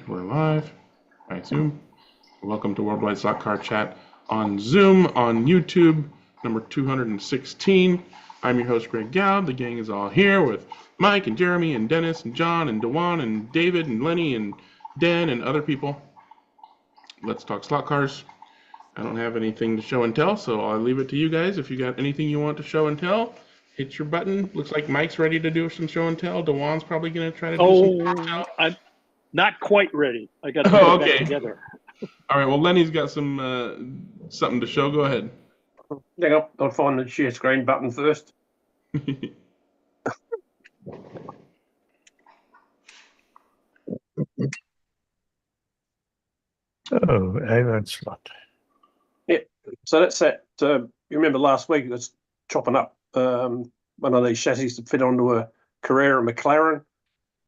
We're live. I assume. Welcome to Worldwide Stock Car Chat on Zoom, on YouTube, number 216. I'm your host, Greg Gowd. The gang is all here with Mike and Jeremy and Dennis and John and Dewan and David and Lenny and Dan and other people. Let's talk slot cars. I don't have anything to show and tell, so I'll leave it to you guys. If you got anything you want to show and tell, hit your button. Looks like Mike's ready to do some show and tell. Dewan's probably going to try to do some show and tell. I'm not quite ready. I got to put it back together. All right. Well, Lenny's got some something to show. Go ahead. Hang on, I'll find the share screen button first. Oh, Avon slot. Yeah, so that's that. You remember last week it was chopping up one of these chassis to fit onto a Carrera McLaren.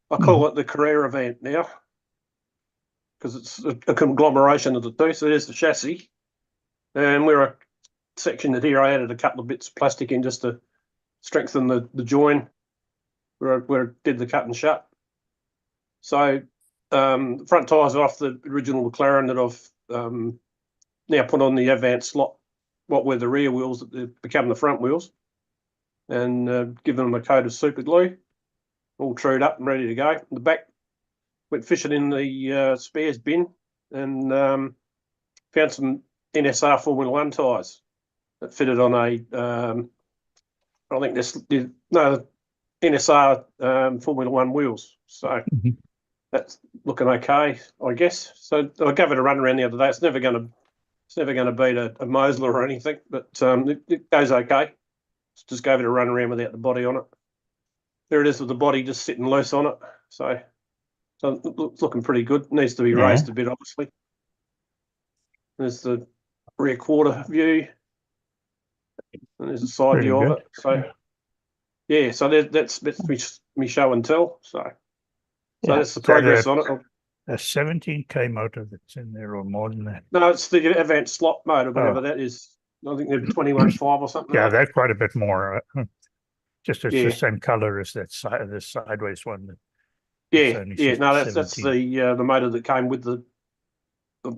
I call it the Carrera van now because it's a conglomeration of the two. So there's the chassis, and we're a section that here I added a couple of bits of plastic in just to strengthen the join where it did the cut and shut. So the front tyres are off the original McLaren that I've now put on the Avant slot, what were the rear wheels that they've become the front wheels, and given them a coat of super glue, all trued up and ready to go. The back went fishing in the spares bin and found some NSR Formula One tyres that fitted on a, I think this, no, NSR Formula One wheels. So that's looking okay, I guess. So I gave it a run around the other day. It's never going to beat a Mosler or anything, but it goes okay. Just gave it a run around without the body on it. There it is with the body just sitting loose on it. So it's looking pretty good. Needs to be raised a bit, obviously. There's the rear quarter view. And there's the side Pretty view good. of it. So yeah, so that's me show and tell. So that's the progress on it. A 17K motor that's in there or more than that. No, it's the Avant slot mode or whatever that is. I think they're 21.5 or something. Yeah, like that. that's quite a bit more. Just it's Yeah. the same color as that the sideways one. Yeah, only yeah. No, that's 17. the motor that came with the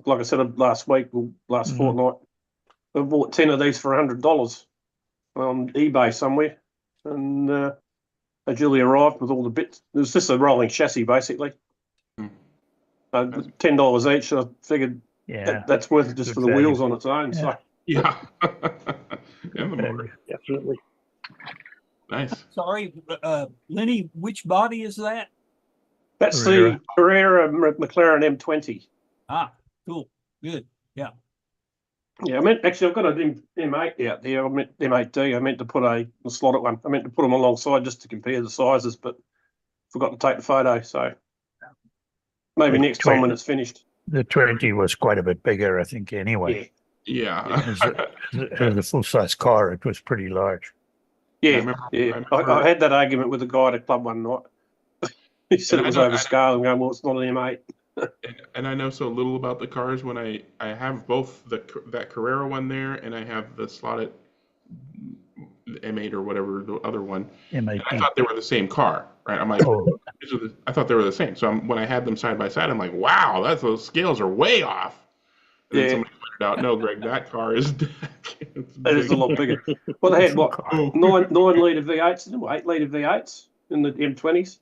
like I said last week or last fortnight. I bought 10 of these for $100 on eBay somewhere, and they duly arrived with all the bits. It was just a rolling chassis basically. $10 each. I figured that's worth it just Good for the value. wheels on its own. Yeah. So Yeah. And the motor. Definitely. Nice. Sorry, Lenny, which body is that? that's Carrera. the Carrera McLaren M20. Ah, cool. Good. Yeah. Yeah, I've got an M8 out there. I meant M8D. I meant to put a slotted one. I meant to put them alongside just to compare the sizes, but forgot to take the photo. So maybe The next time when 20 it's finished. The 20 was quite a bit bigger, I think, anyway. Yeah. As a full-size car, it was pretty large. Yeah, I yeah. remember- I had that argument with a guy at a club one night. He said And it was I know- over scale. I'm going, well, it's not an M8. And I know so little about the cars when I have both that Carrera one there and I have the slotted M8 or whatever the other one. And I M8D. thought they were the same car, right? I'm like, Oh, I thought they were the same. So when I had them side by side, I'm like, wow, those scales are way off. And then Yeah. somebody pointed out, no, Greg, that car is it's It is a lot bigger. Well, they had what, Oh. 9-litre V8s in them, 8-litre V8s in the M20s.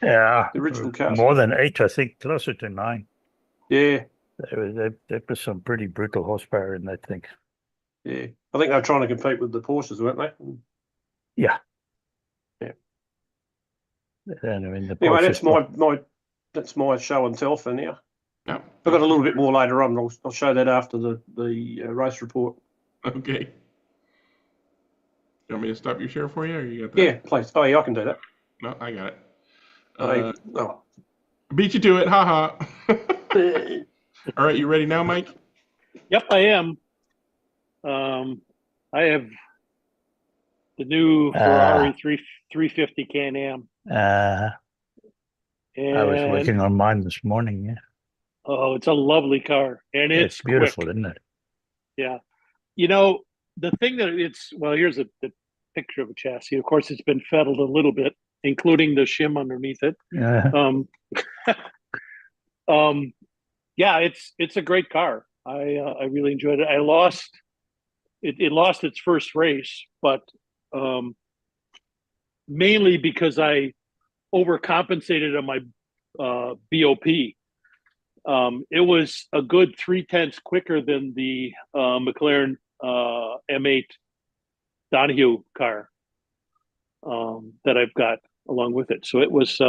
yeah. The original cars. More than 8, I think, closer to 9. Yeah, There was some pretty brutal horsepower in that thing. yeah. I think they were trying to compete with the Porsches, weren't they? Yeah. Yeah. And I mean, the Anyway, Porsches- that's my show and tell for now. Yeah. I've got a little bit more later on. I'll show that after the race report. Okay. You want me to stop your share for you, or you got that? Yeah, please. Oh, yeah, I can do that. No, I got it. Oh. Beat you to it, haha. All right, you ready now, Mike? Yep, I am. I have the new Ferrari 350 Can-Am. I was And working on mine this morning. Yeah, oh, it's a lovely car. And it's beautiful, quick. isn't it? Yeah. You know, the thing that here's the picture of a chassis. Of course, it's been fettled a little bit, including the shim underneath it. Yeah. Yeah, it's a great car. I really enjoyed it. It lost its first race, but um, mainly because I overcompensated on my BOP. It was a good 3/10 quicker than the McLaren M8 Donahue car that I've got along with it. So it was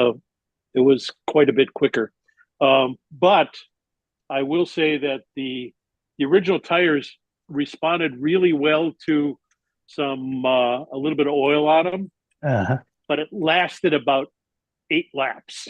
quite a bit quicker. But I will say that the original tires responded really well to some a little bit of oil on them, Uh-huh. but it lasted about 8 laps,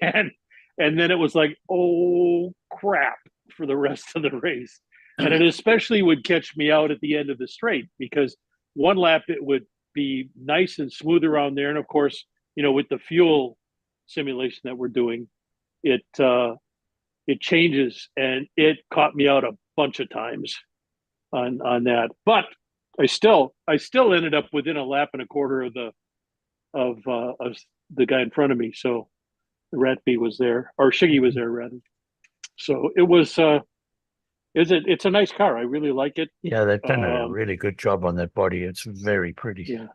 and then it was like, oh crap, for the rest of the race. And it especially would catch me out at the end of the straight, because one lap it would be nice and smooth around there, and of course, with the fuel simulation that we're doing, it changes, and it caught me out a bunch of times on that. But I still ended up within a lap and a quarter of the guy in front of me. So Ratby was there, or Shiggy was there rather. So it was it's a nice car. I really like it. Yeah, they've done a really good job on that body. It's very pretty. Yeah.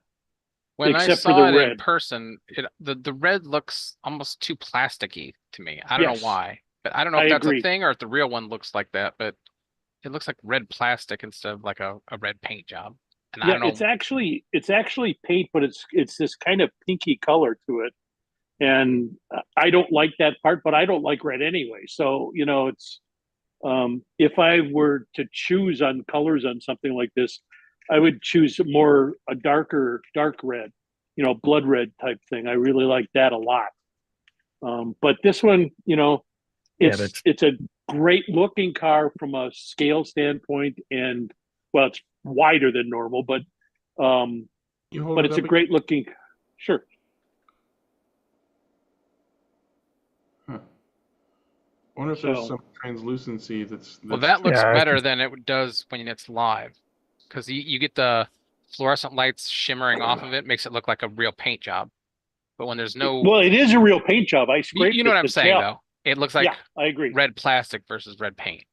When I Except for saw the it in red. person, the red looks almost too plasticky to me. I don't Yes. know why, but I don't know if I that's agree. a thing or if the real one looks like that, but it looks like red plastic instead of like a red paint job. And I Yeah, don't know. it's actually paint, but it's this kind of pinky color to it, and I don't like that part. But I don't like red anyway. So it's if I were to choose on colors on something like this, I would choose more a dark red, blood red type thing. I really like that a lot. But this one, it's a great looking car from a scale standpoint, and well, it's wider than normal, but it's a great looking. Sure. Huh. I wonder if there's some translucency that's Well, that looks Yeah, better than it does when it's live, because you get the fluorescent lights shimmering off of it, makes it look like a real paint job. But when there's no, Well, it is a real paint job. I scraped you know it what I'm to saying tell. though. It looks like Yeah, I agree. red plastic versus red paint.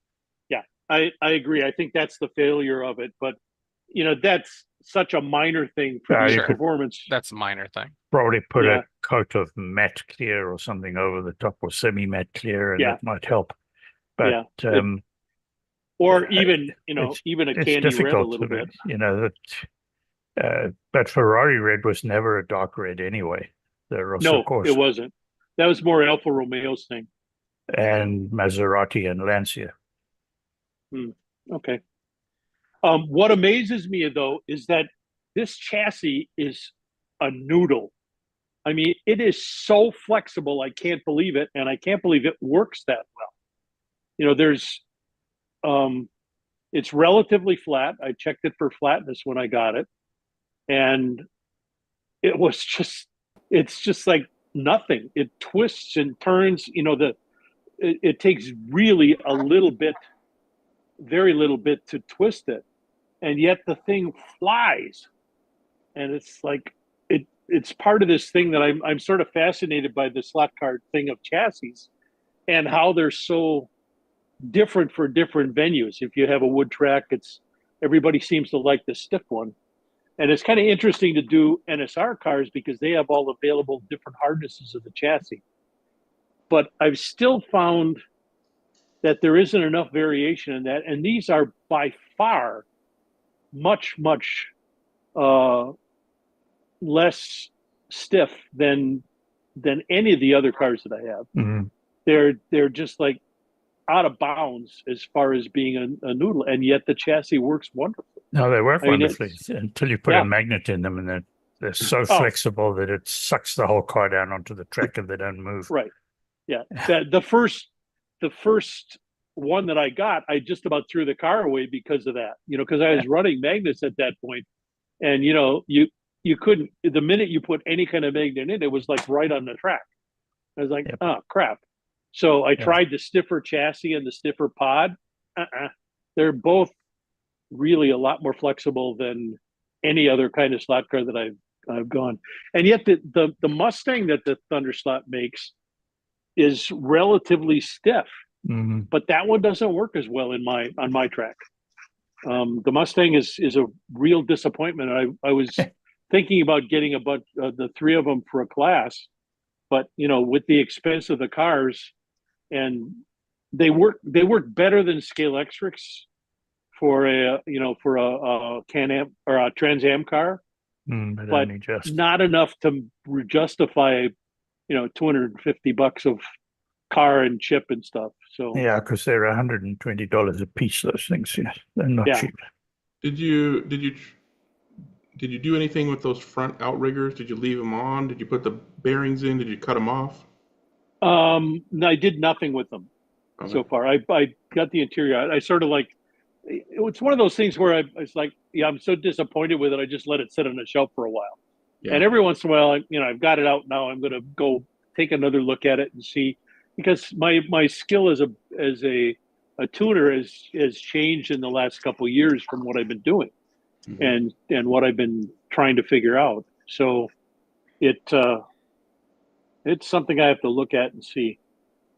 Yeah, I agree. I think that's the failure of it. But that's such a minor thing for Yeah, the you could- performance. That's a minor thing. Probably put Yeah. a coat of matte clear or something over the top, or semi-matte clear, and Yeah. that might help. But Or even even a it's candy red a difficult little to bit. that Ferrari red was never a dark red anyway. The Rosso No, Corsa it wasn't. That was more Alfa Romeo's thing. and Maserati and Lancia. Okay. What amazes me though is that this chassis is a noodle. I mean, it is so flexible. I can't believe it, and I can't believe it works that well. It's relatively flat. I checked it for flatness when I got it, and it's just like nothing. It twists and turns. It takes really a little bit, very little bit to twist it, and yet the thing flies. And it's like it's part of this thing that I'm sort of fascinated by, the slot car thing of chassis and how they're so different for different venues. If you have a wood track, everybody seems to like the stiff one. And it's kind of interesting to do NSR cars because they have all available different hardnesses of the chassis. But I've still found that there isn't enough variation in that. And these are by far much, much less stiff than any of the other cars that I have. Mm-hmm. They're just like out of bounds as far as being a noodle, and yet the chassis works wonderfully. No, they work wonderfully until you put Yeah. a magnet in them, and they're so flexible that it sucks the whole car down onto the track and they don't move. Right. Yeah. The first one that I got, I just about threw the car away because of that. Because I was running magnets at that point, and you couldn't. The minute you put any kind of magnet in, it was like right on the track. I was like, oh crap. So I tried the stiffer chassis and the stiffer pod. They're both really a lot more flexible than any other kind of slot car that I've gone. And yet the Mustang that the Thunderslot makes is relatively stiff, Mhm. but that one doesn't work as well on my track. The Mustang is a real disappointment. I was thinking about getting the three of them for a class, but with the expense of the cars, and they work better than Scale Extrics for a Can-Am or a Trans Am car, But but only just. not enough to justify $250 of car and chip and stuff. So Yeah, because they're $120 a piece, those things. Yeah, they're not Yeah. cheap. Did you do anything with those front outriggers? Did you leave them on? Did you put the bearings in? Did you cut them off? no, I did nothing with them Okay. so far. I got the interior. I sort of like, it's one of those things where it's like, yeah, I'm so disappointed with it. I just let it sit on the shelf for a while. Yeah. And every once in a while, I've got it out now. I'm going to go take another look at it and see, because my skill as a tuner has changed in the last couple of years from what I've been doing Mhm. and what I've been trying to figure out. So it's something I have to look at and see.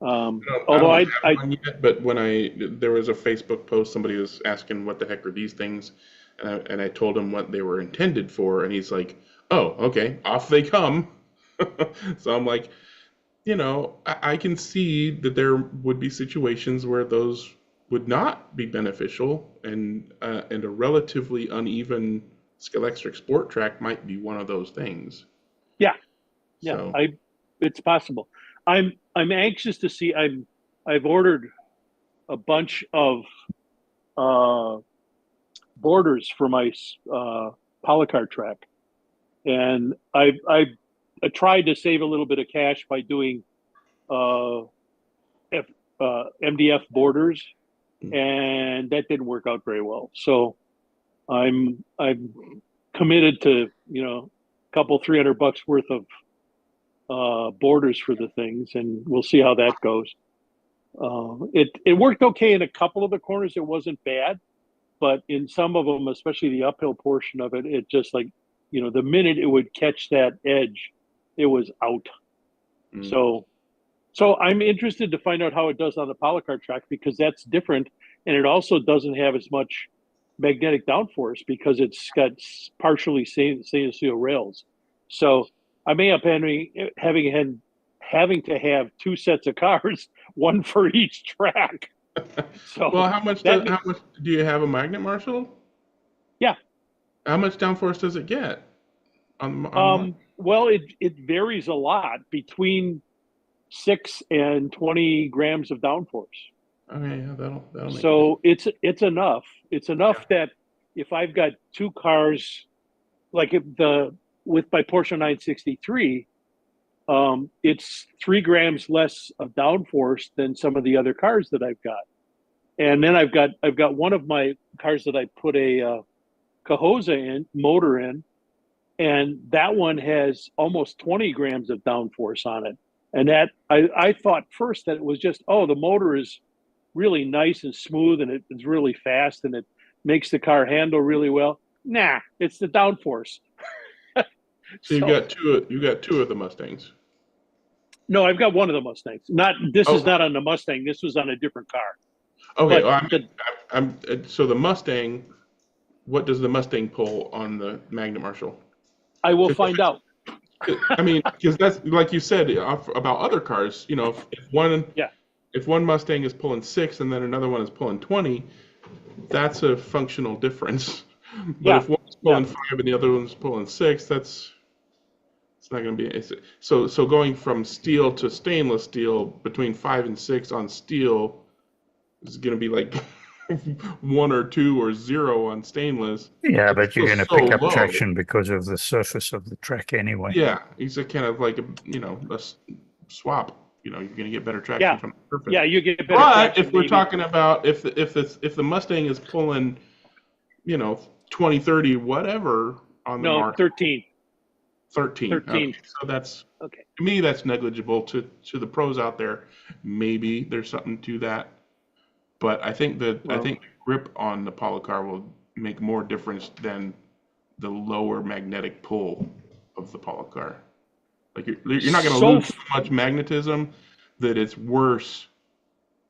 Although I I, don't have one yet, but there was a Facebook post, somebody was asking what the heck are these things, and I told him what they were intended for, and he's like, "Oh, okay, off they come." So I'm like, I can see that there would be situations where those would not be beneficial, and a relatively uneven Scalextric sport track might be one of those things. yeah, So it's possible. I'm anxious to see. I've ordered a bunch of borders for my polycar track, and I tried to save a little bit of cash by doing uh, MDF borders, and that didn't work out very well. So I'm committed to a couple $300 worth of borders for the things, and we'll see how that goes. It worked okay in a couple of the corners. It wasn't bad, but in some of them, especially the uphill portion of it, it just like the minute it would catch that edge, it was out. Mm. So I'm interested to find out how it does on the polycar track, because that's different, and it also doesn't have as much magnetic downforce because it's got partially stainless steel rails. So I may up having to have two sets of cars, one for each track. So Well, how much do you have a magnet, Marshall? Yeah. How much downforce does it get on well, it varies a lot between 6 and 20 grams of downforce. Okay, yeah, that'll make So it's enough. It's enough that if I've got two cars, like with my Porsche 963, it's 3 grams less of downforce than some of the other cars that I've got. And then I've got one of my cars that I put a Cahosa motor in, and that one has almost 20 grams of downforce on it. And that I thought first that it was just, the motor is really nice and smooth, and it's really fast, and it makes the car handle really well. Nah, it's the downforce. So you got two of the Mustangs. No, I've got one of the Mustangs. This Oh. is not on the Mustang. This was on a different car. Okay, But well, so the Mustang, what does the Mustang pull on the Magnet Marshall? I will find out. I mean, because that's like you said about other cars. If one Mustang is pulling 6 and then another one is pulling 20, that's a functional difference. But if one's pulling 5 and the other one's pulling 6, it's not going to be. So going from steel to stainless steel between 5 and 6 on steel is going to be like 1 or 2 or 0 on stainless. Yeah, but you're going to pick up low. traction because of the surface of the track anyway. Yeah, it's a kind of like a swap. You're going to get better traction from the surface. Yeah, you get better But traction. if we're talking about if the Mustang is pulling, 20, 30, whatever on the market. 13. 13. 13. Okay, so that's Okay. to me that's negligible. To the pros out there, maybe there's something to that. But I think the grip on the Polycar will make more difference than the lower magnetic pull of the Polycar. Like you're not going to lose so much magnetism, that it's worse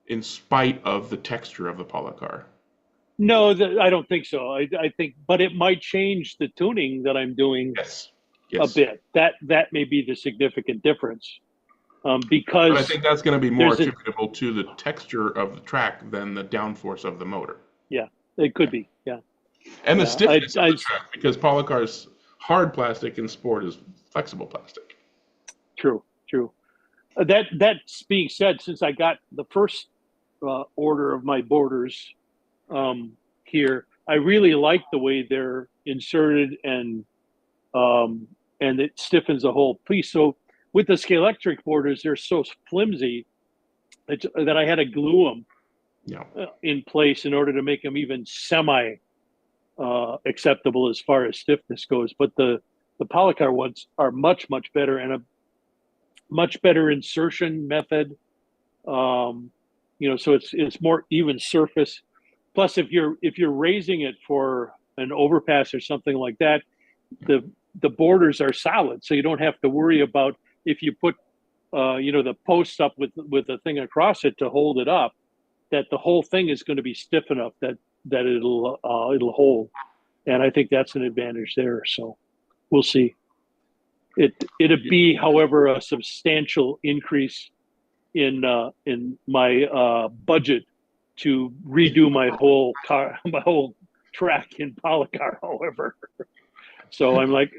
in spite of the texture of the Polycar. No, I don't think so. I think, but it might change the tuning that I'm doing Yes. a Yes. bit. That may be the significant difference, But I because think that's going to be more there's a attributable to the texture of the track than the downforce of the motor. yeah, it could be, yeah. And the Yeah, stiffness I of the track, because Polycar's hard plastic and Sport is flexible plastic. True, true. That's being said, since I got the first order of my borders here, I really like the way they're inserted, and it stiffens the whole piece. So with the Scalextric borders, they're so flimsy that I had to glue them Yeah. in place in order to make them even semi acceptable as far as stiffness goes. But the Polycar ones are much better, and a much better insertion method. So it's more even surface. Plus, if you're raising it for an overpass or something like that, the borders are solid, so you don't have to worry about if you put the posts up with the thing across it to hold it up, that the whole thing is going to be stiff enough that it'll hold. And I think that's an advantage there. So we'll see. It'd be, however, a substantial increase in my budget to redo my whole track in Polycar. However, so I'm like,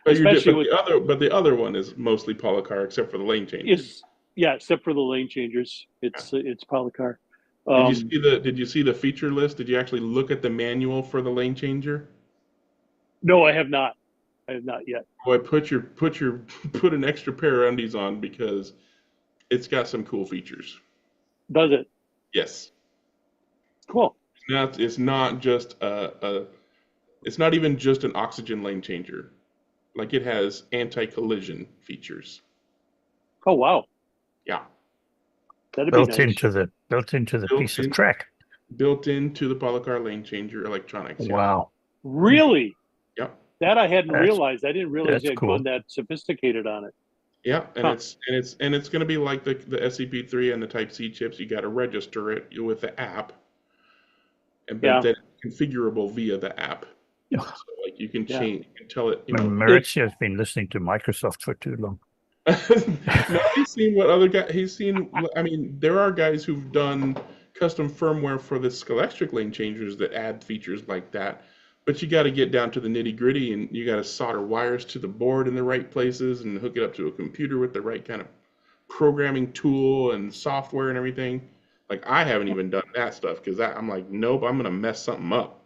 But, especially but the other one is mostly Polycar, except for the lane changes. Except for the lane changers, it's Polycar. Did you see the feature list? Did you actually look at the manual for the lane changer? No, I have not. I have not yet. Boy, put an extra pair of undies on, because it's got some cool features. Does it? Yes. Cool. It's not just it's not even just an oxygen lane changer. Like, it has anti-collision features. Oh wow. Yeah. That'd be nice. built into the piece of track. Built into the Polycar lane changer electronics. Yeah. Wow. Really? Yep. That I hadn't realized. I didn't realize they had cool. gone that sophisticated on it. Yeah, and it's going to be like the SCP3 and the Type C chips. You got to register it with the app, and then configurable via the app. Yeah. So, like, you can change, you can tell it. Maurizio's been listening to Microsoft for too long. No, he's seen what other guys. I mean, there are guys who've done custom firmware for the Scalextric lane changers that add features like that. But you got to get down to the nitty gritty, and you got to solder wires to the board in the right places and hook it up to a computer with the right kind of programming tool and software and everything. Like, I haven't even done that stuff, because I'm like, nope, I'm going to mess something up.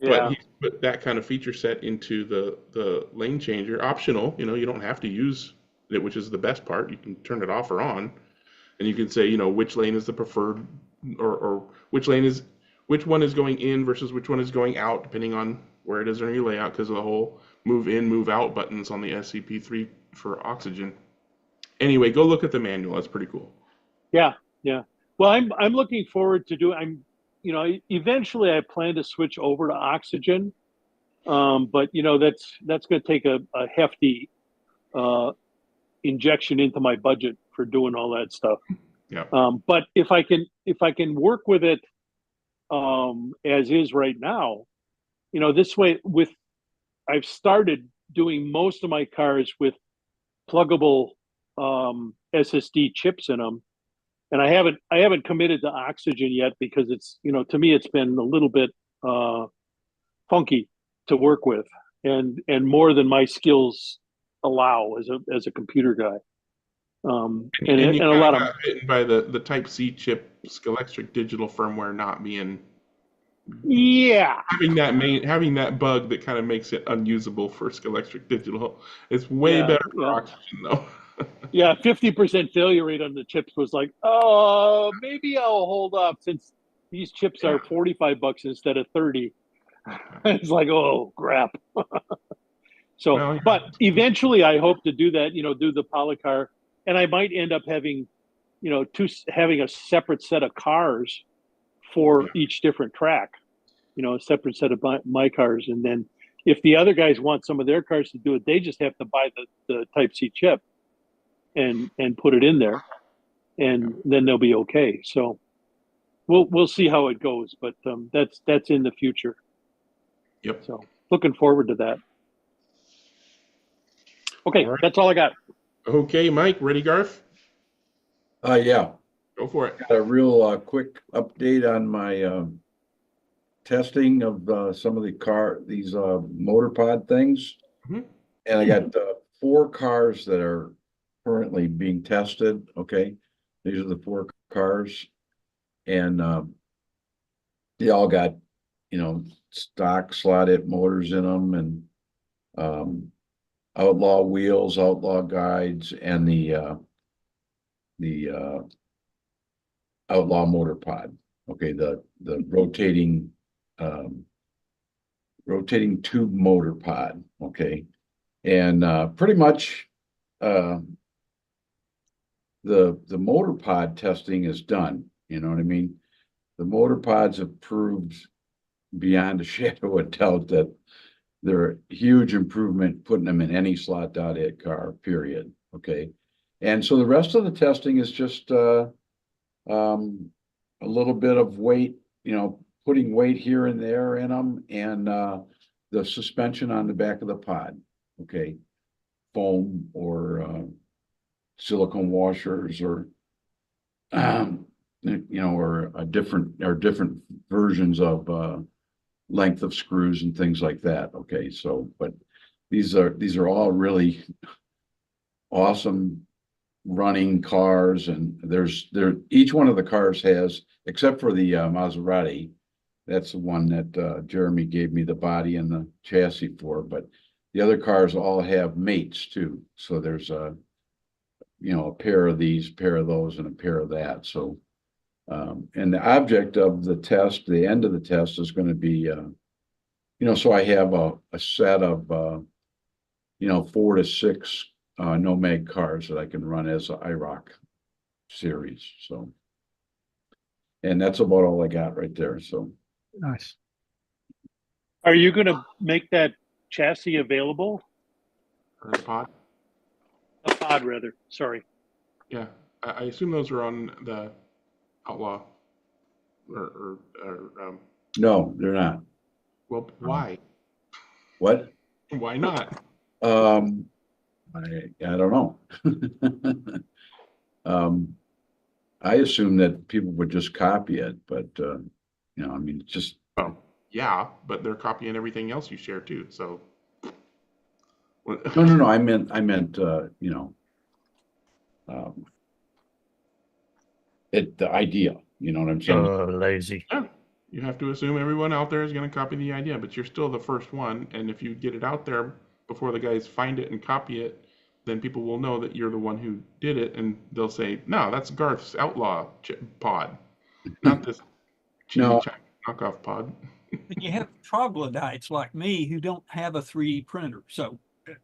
Yeah. But he put that kind of feature set into the lane changer, optional. You don't have to use it, which is the best part. You can turn it off or on, and you can say, which lane is the preferred, or which one is going in versus which one is going out, depending on where it is in your layout, because of the whole move in, move out buttons on the SCP3 for oxygen. Anyway, go look at the manual. That's pretty cool. Yeah. Well, I'm looking forward to eventually I plan to switch over to oxygen, but that's going to take a hefty injection into my budget for doing all that stuff. Yeah. But if I can work with it as is right now, this way, I've started doing most of my cars with pluggable SSD chips in them, and I haven't committed to oxygen yet, because it's to me it's been a little bit funky to work with, and more than my skills allow as a computer guy. And a lot of bitten by the Type C chip Scalextric digital firmware not being having that bug that kind of makes it unusable for Scalextric digital. It's way better for oxygen, though. Yeah, 50% failure rate on the chips was like, maybe I'll hold up, since these chips are $45 instead of 30. It's like, oh crap. So, but eventually I hope to do that, do the Polycar, and I might end up having a separate set of cars for each different track, a separate set of my cars. And then if the other guys want some of their cars to do it, they just have to buy the Type C chip. and put it in there, and then they'll be okay. So we'll see how it goes, but that's in the future. Yep. So looking forward to that. Okay, All right. that's all I got. Okay, Mike, ready, Garth? Yeah, Go for it. got a real quick update on my testing of some of these motor pod things. Mhm. And I got 4 cars that are currently being tested. Okay, these are the 4 cars, and they all got, stock slotted motors in them, and outlaw wheels, outlaw guides, and the outlaw motor pod. Okay, the rotating tube motor pod. Okay, and pretty much the motor pod testing is done. You know what I mean? The motor pods have proved beyond a shadow of doubt that they're a huge improvement putting them in any slot.it car, period. Okay. And so the rest of the testing is just a little bit of weight, putting weight here and there in them, and the suspension on the back of the pod. Okay. Foam or silicone washers, or or different versions of length of screws and things like that. Okay, so but these are all really awesome running cars, and each one of the cars has, except for the Maserati, that's the one that Jeremy gave me the body and the chassis for, but the other cars all have mates too. So there's a pair of these, pair of those, and a pair of that. So and the object of the test, the end of the test, is going to be so I have a set of 4 to 6 Nomad cars that I can run as an IROC series. So, and that's about all I got right there. So Nice. Are you going to make that chassis available? Or the pod? A pod, rather. Sorry. Yeah, I assume those are on the Outlaw. no, they're not. Well, why? What? Why not? I don't know. I assume that people would just copy it, but I mean, it's just Oh, yeah, but they're copying everything else you share too. So. no. I meant the idea. You know what I'm saying? Lazy. Yeah, you have to assume everyone out there is going to copy the idea, but you're still the first one. And if you get it out there before the guys find it and copy it, then people will know that you're the one who did it, and they'll say, "No, that's Garth's Outlaw pod, not this cheesy No. China knockoff pod." And you have troglodytes like me who don't have a 3D printer, so I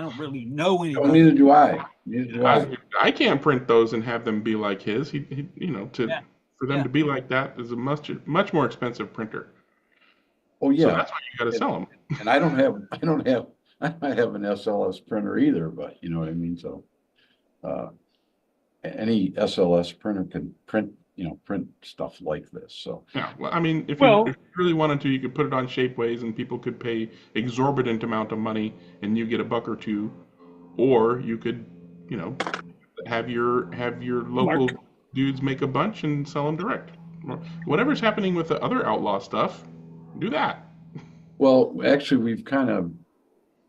don't really know Oh, anybody. neither do I. Neither do I. I can't print those and have them be like his. He Yeah. for them to be like that is a much more expensive printer. Oh So yeah. that's why you got to sell them. And I don't have an SLS printer either, but you know what I mean? So any SLS printer can print stuff like this. So Yeah, well, I mean, if Well- you really wanted to, you could put it on Shapeways, and people could pay exorbitant amount of money, and you get a buck or two, or you could, have your local dudes make a bunch and sell them direct. Whatever's happening with the other outlaw stuff, do that. well, actually we've kind of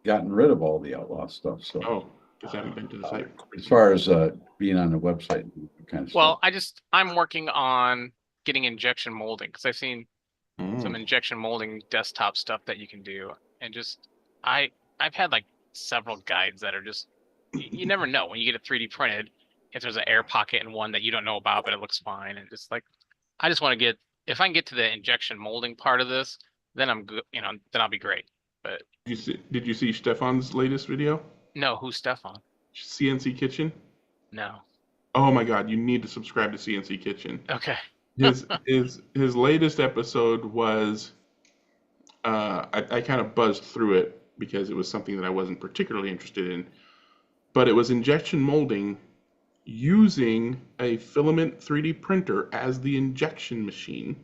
gotten rid of all the outlaw stuff. So Oh, because I haven't been to the site. as far as being on the website kind of Well, stuff. I'm working on getting injection molding because I've seen some Mm. injection molding desktop stuff that you can do, and I've had like several guides that are just you never know when you get a 3D printed if there's an air pocket in one that you don't know about, but it looks fine, and just like I just want to get if I can get to the injection molding part of this, then I'm good, then I'll be great. But Did you see Stefan's latest video? no, who's Stefan? CNC Kitchen? No. Oh my God, you need to subscribe to CNC Kitchen. Okay. His latest episode was I kind of buzzed through it because it was something that I wasn't particularly interested in, but it was injection molding using a filament 3D printer as the injection machine.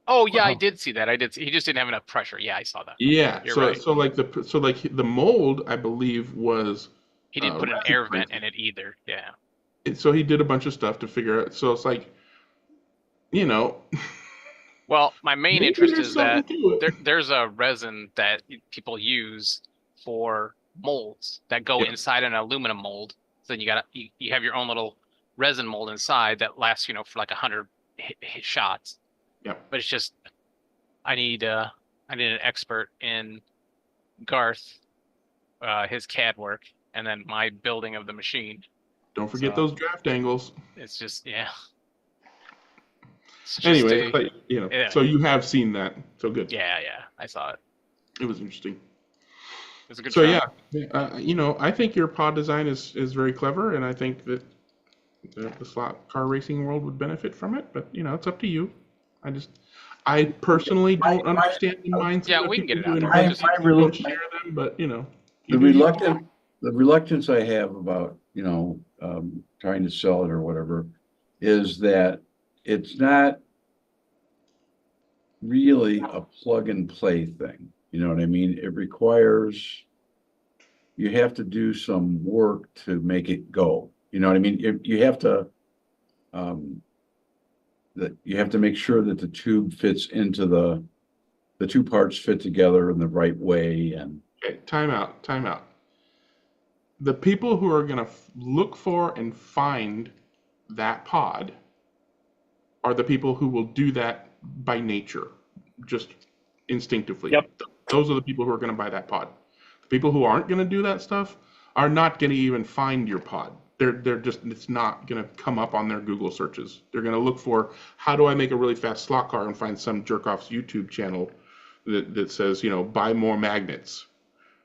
Oh yeah, I did see that. I did. He just didn't have enough pressure. Yeah, I saw that. Yeah, You're so right. like the mold, I believe, was He didn't put an resin air vent printed. in it either. Yeah. So he did a bunch of stuff to figure out. So it's like, you know, Well, my main maybe interest there's is that something to it. there's a resin that people use for molds that go Yeah. inside an aluminum mold. So then you have your own little resin mold inside that lasts, for like 100 hit shots. Yeah. But it's just I need an expert in Garth, his CAD work, and then my building of the machine. Don't forget So- those draft angles. It's just It's just Anyway, a- yeah. so you have seen that. So good. yeah, I saw it. It was interesting. It was a good So try. yeah, I think your pod design is very clever, and I think that the slot car racing world would benefit from it. But it's up to you. I personally don't understand the mindset. Yeah, of we can get people it who out there. invest I in really- don't share them, but The you do you. reluctance I have about, trying to sell it or whatever, is that it's not really a plug and play thing. You know what I mean? It requires, you have to do some work to make it go. You know what I mean? You have to, that you have to make sure that the tube fits into the two parts fit together in the right way. And Okay, time out. The people who are going to look for and find that pod are the people who will do that by nature, just instinctively. Yep. Those are the people who are going to buy that pod. The people who aren't going to do that stuff are not going to even find your pod. They're just, it's not going to come up on their Google searches. They're going to look for, how do I make a really fast slot car, and find some jerk off's YouTube channel that says, buy more magnets.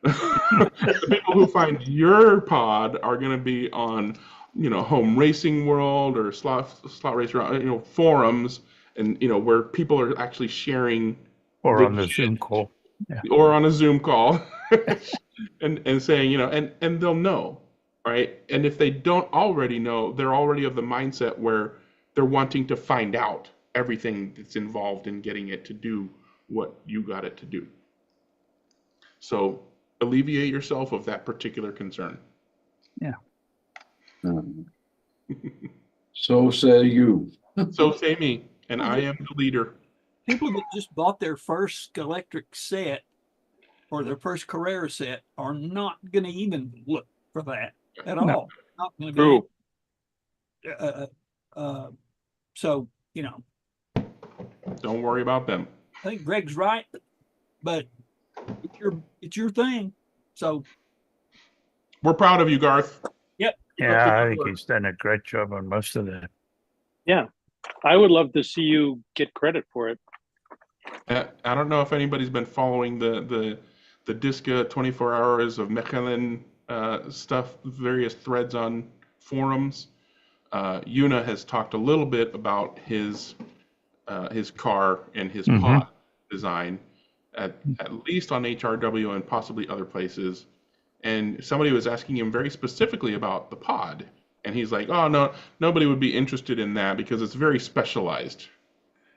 The people who find your pod are going to be on, Home Racing World or Slot Racer, forums, and where people are actually sharing, Or on the Zoom call. or on a Zoom call, and saying, and they'll know, right? And if they don't already know, they're already of the mindset where they're wanting to find out everything that's involved in getting it to do what you got it to do. So alleviate yourself of that particular concern. so say you. So say me, and I am the leader. People that just bought their first electric set or their first Carrera set are not going to even look for that at No. all. Not going to True. be. So Don't worry about them. I think Greg's right, but it's your thing. So We're proud of you, Garth. Yeah, I think he's done a great job on most of that. Yeah. I would love to see you get credit for it. I don't know if anybody's been following the Disca 24 hours of Mechelen stuff, various threads on forums. Yuna has talked a little bit about his car and his pod design, at least on HRW and possibly other places. And somebody was asking him very specifically about the pod, and he's like, "Oh no, nobody would be interested in that because it's very specialized."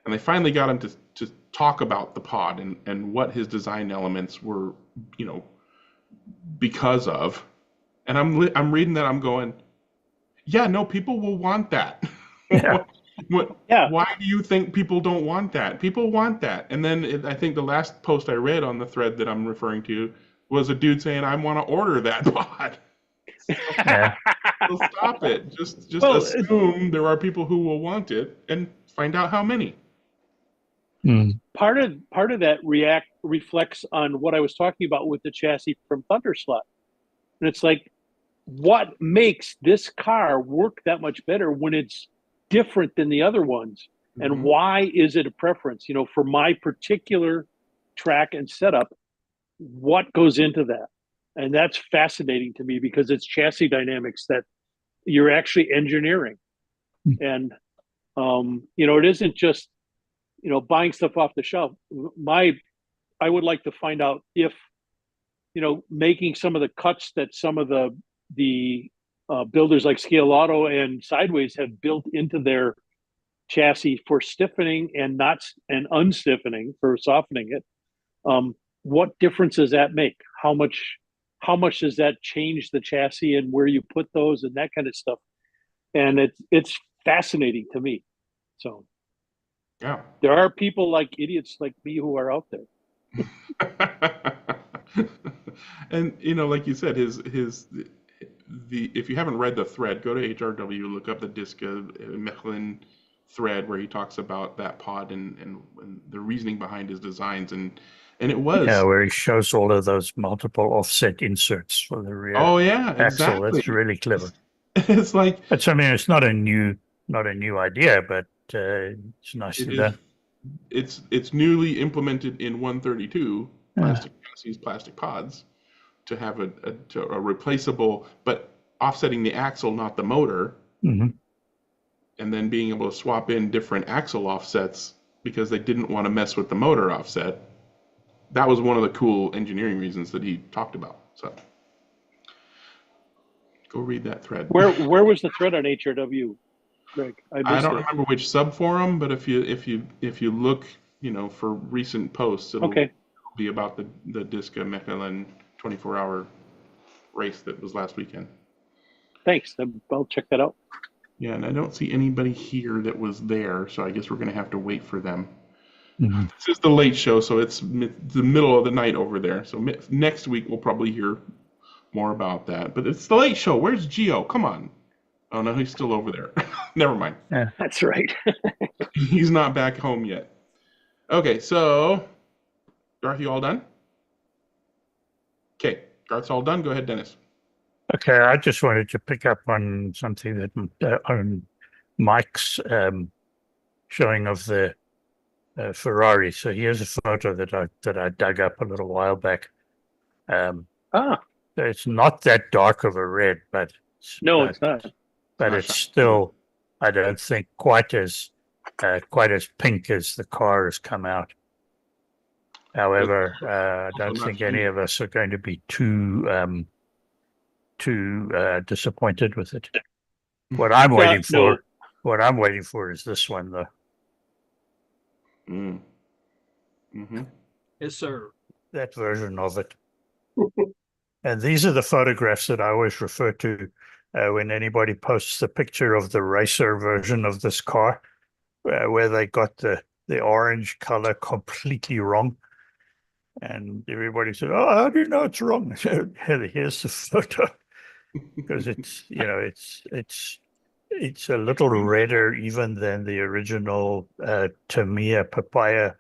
And they finally got him to talk about the pod and what his design elements were, because of. And I'm reading that, I'm going, yeah, no, people will want that. Yeah. Yeah. Why do you think people don't want that? People want that. And then I think the last post I read on the thread that I'm referring to was a dude saying, "I want to order that pod." Yeah. So stop it. Just Well, assume there are people who will want it and find out how many. Part of that reflects on what I was talking about with the chassis from Thunderslot. And it's like, what makes this car work that much better when it's different than the other ones? And Mhm. why is it a preference? For my particular track and setup, what goes into that? And that's fascinating to me because it's chassis dynamics that you're actually engineering. And, it isn't just, buying stuff off the shelf. I would like to find out if, making some of the cuts that some of the builders like Scale Auto and Sideways have built into their chassis for stiffening and not and unstiffening for softening it. What difference does that make? How much does that change the chassis and where you put those and that kind of stuff? And it's fascinating to me. So Yeah. there are people like idiots like me who are out there. And like you said, if you haven't read the thread, go to HRW, look up the Disca Michelin thread where he talks about that pod and the reasoning behind his designs, and it was where he shows all of those multiple offset inserts for the rear oh yeah, axle. exactly. That's really clever. It's like it's not a new idea, but it's nicely done. It's newly implemented in 132 plastic chassis, plastic pods, to have a replaceable, but offsetting the axle, not the motor, Mm-hmm. and then being able to swap in different axle offsets because they didn't want to mess with the motor offset. That was one of the cool engineering reasons that he talked about. So go read that thread. Where was the thread on HRW, Greg? I don't remember which sub forum, but if you look, for recent posts, it'll be about the Disca Michelin 24-hour race that was last weekend. Thanks. I'll check that out. Yeah, and I don't see anybody here that was there, so I guess we're going to have to wait for them. Mm-hmm. This is the late show, so it's the middle of the night over there. So next week we'll probably hear more about that. But it's the late show. Where's Gio? Come on. Oh, no, he's still over there. Never mind. Yeah, that's right. He's not back home yet. Okay, so Garth, you all done? Okay, Garth's all done. Go ahead, Dennis. Okay, I just wanted to pick up on something that on Mike's showing of the Ferrari. So here's a photo that I dug up a little while back. It's not that dark of a red, but it's not. But it's still, I don't think, quite as pink as the car has come out. However, I don't think any of us are going to be too disappointed with it. What I'm waiting for is this one, though. Mm-hmm. Yes, sir. That version of it. And these are the photographs that I always refer to when anybody posts a picture of the racer version of this car, where they got the orange color completely wrong. And everybody said, "Oh, how do you know it's wrong?" Here's the photo, because it's a little redder even than the original Tamiya papaya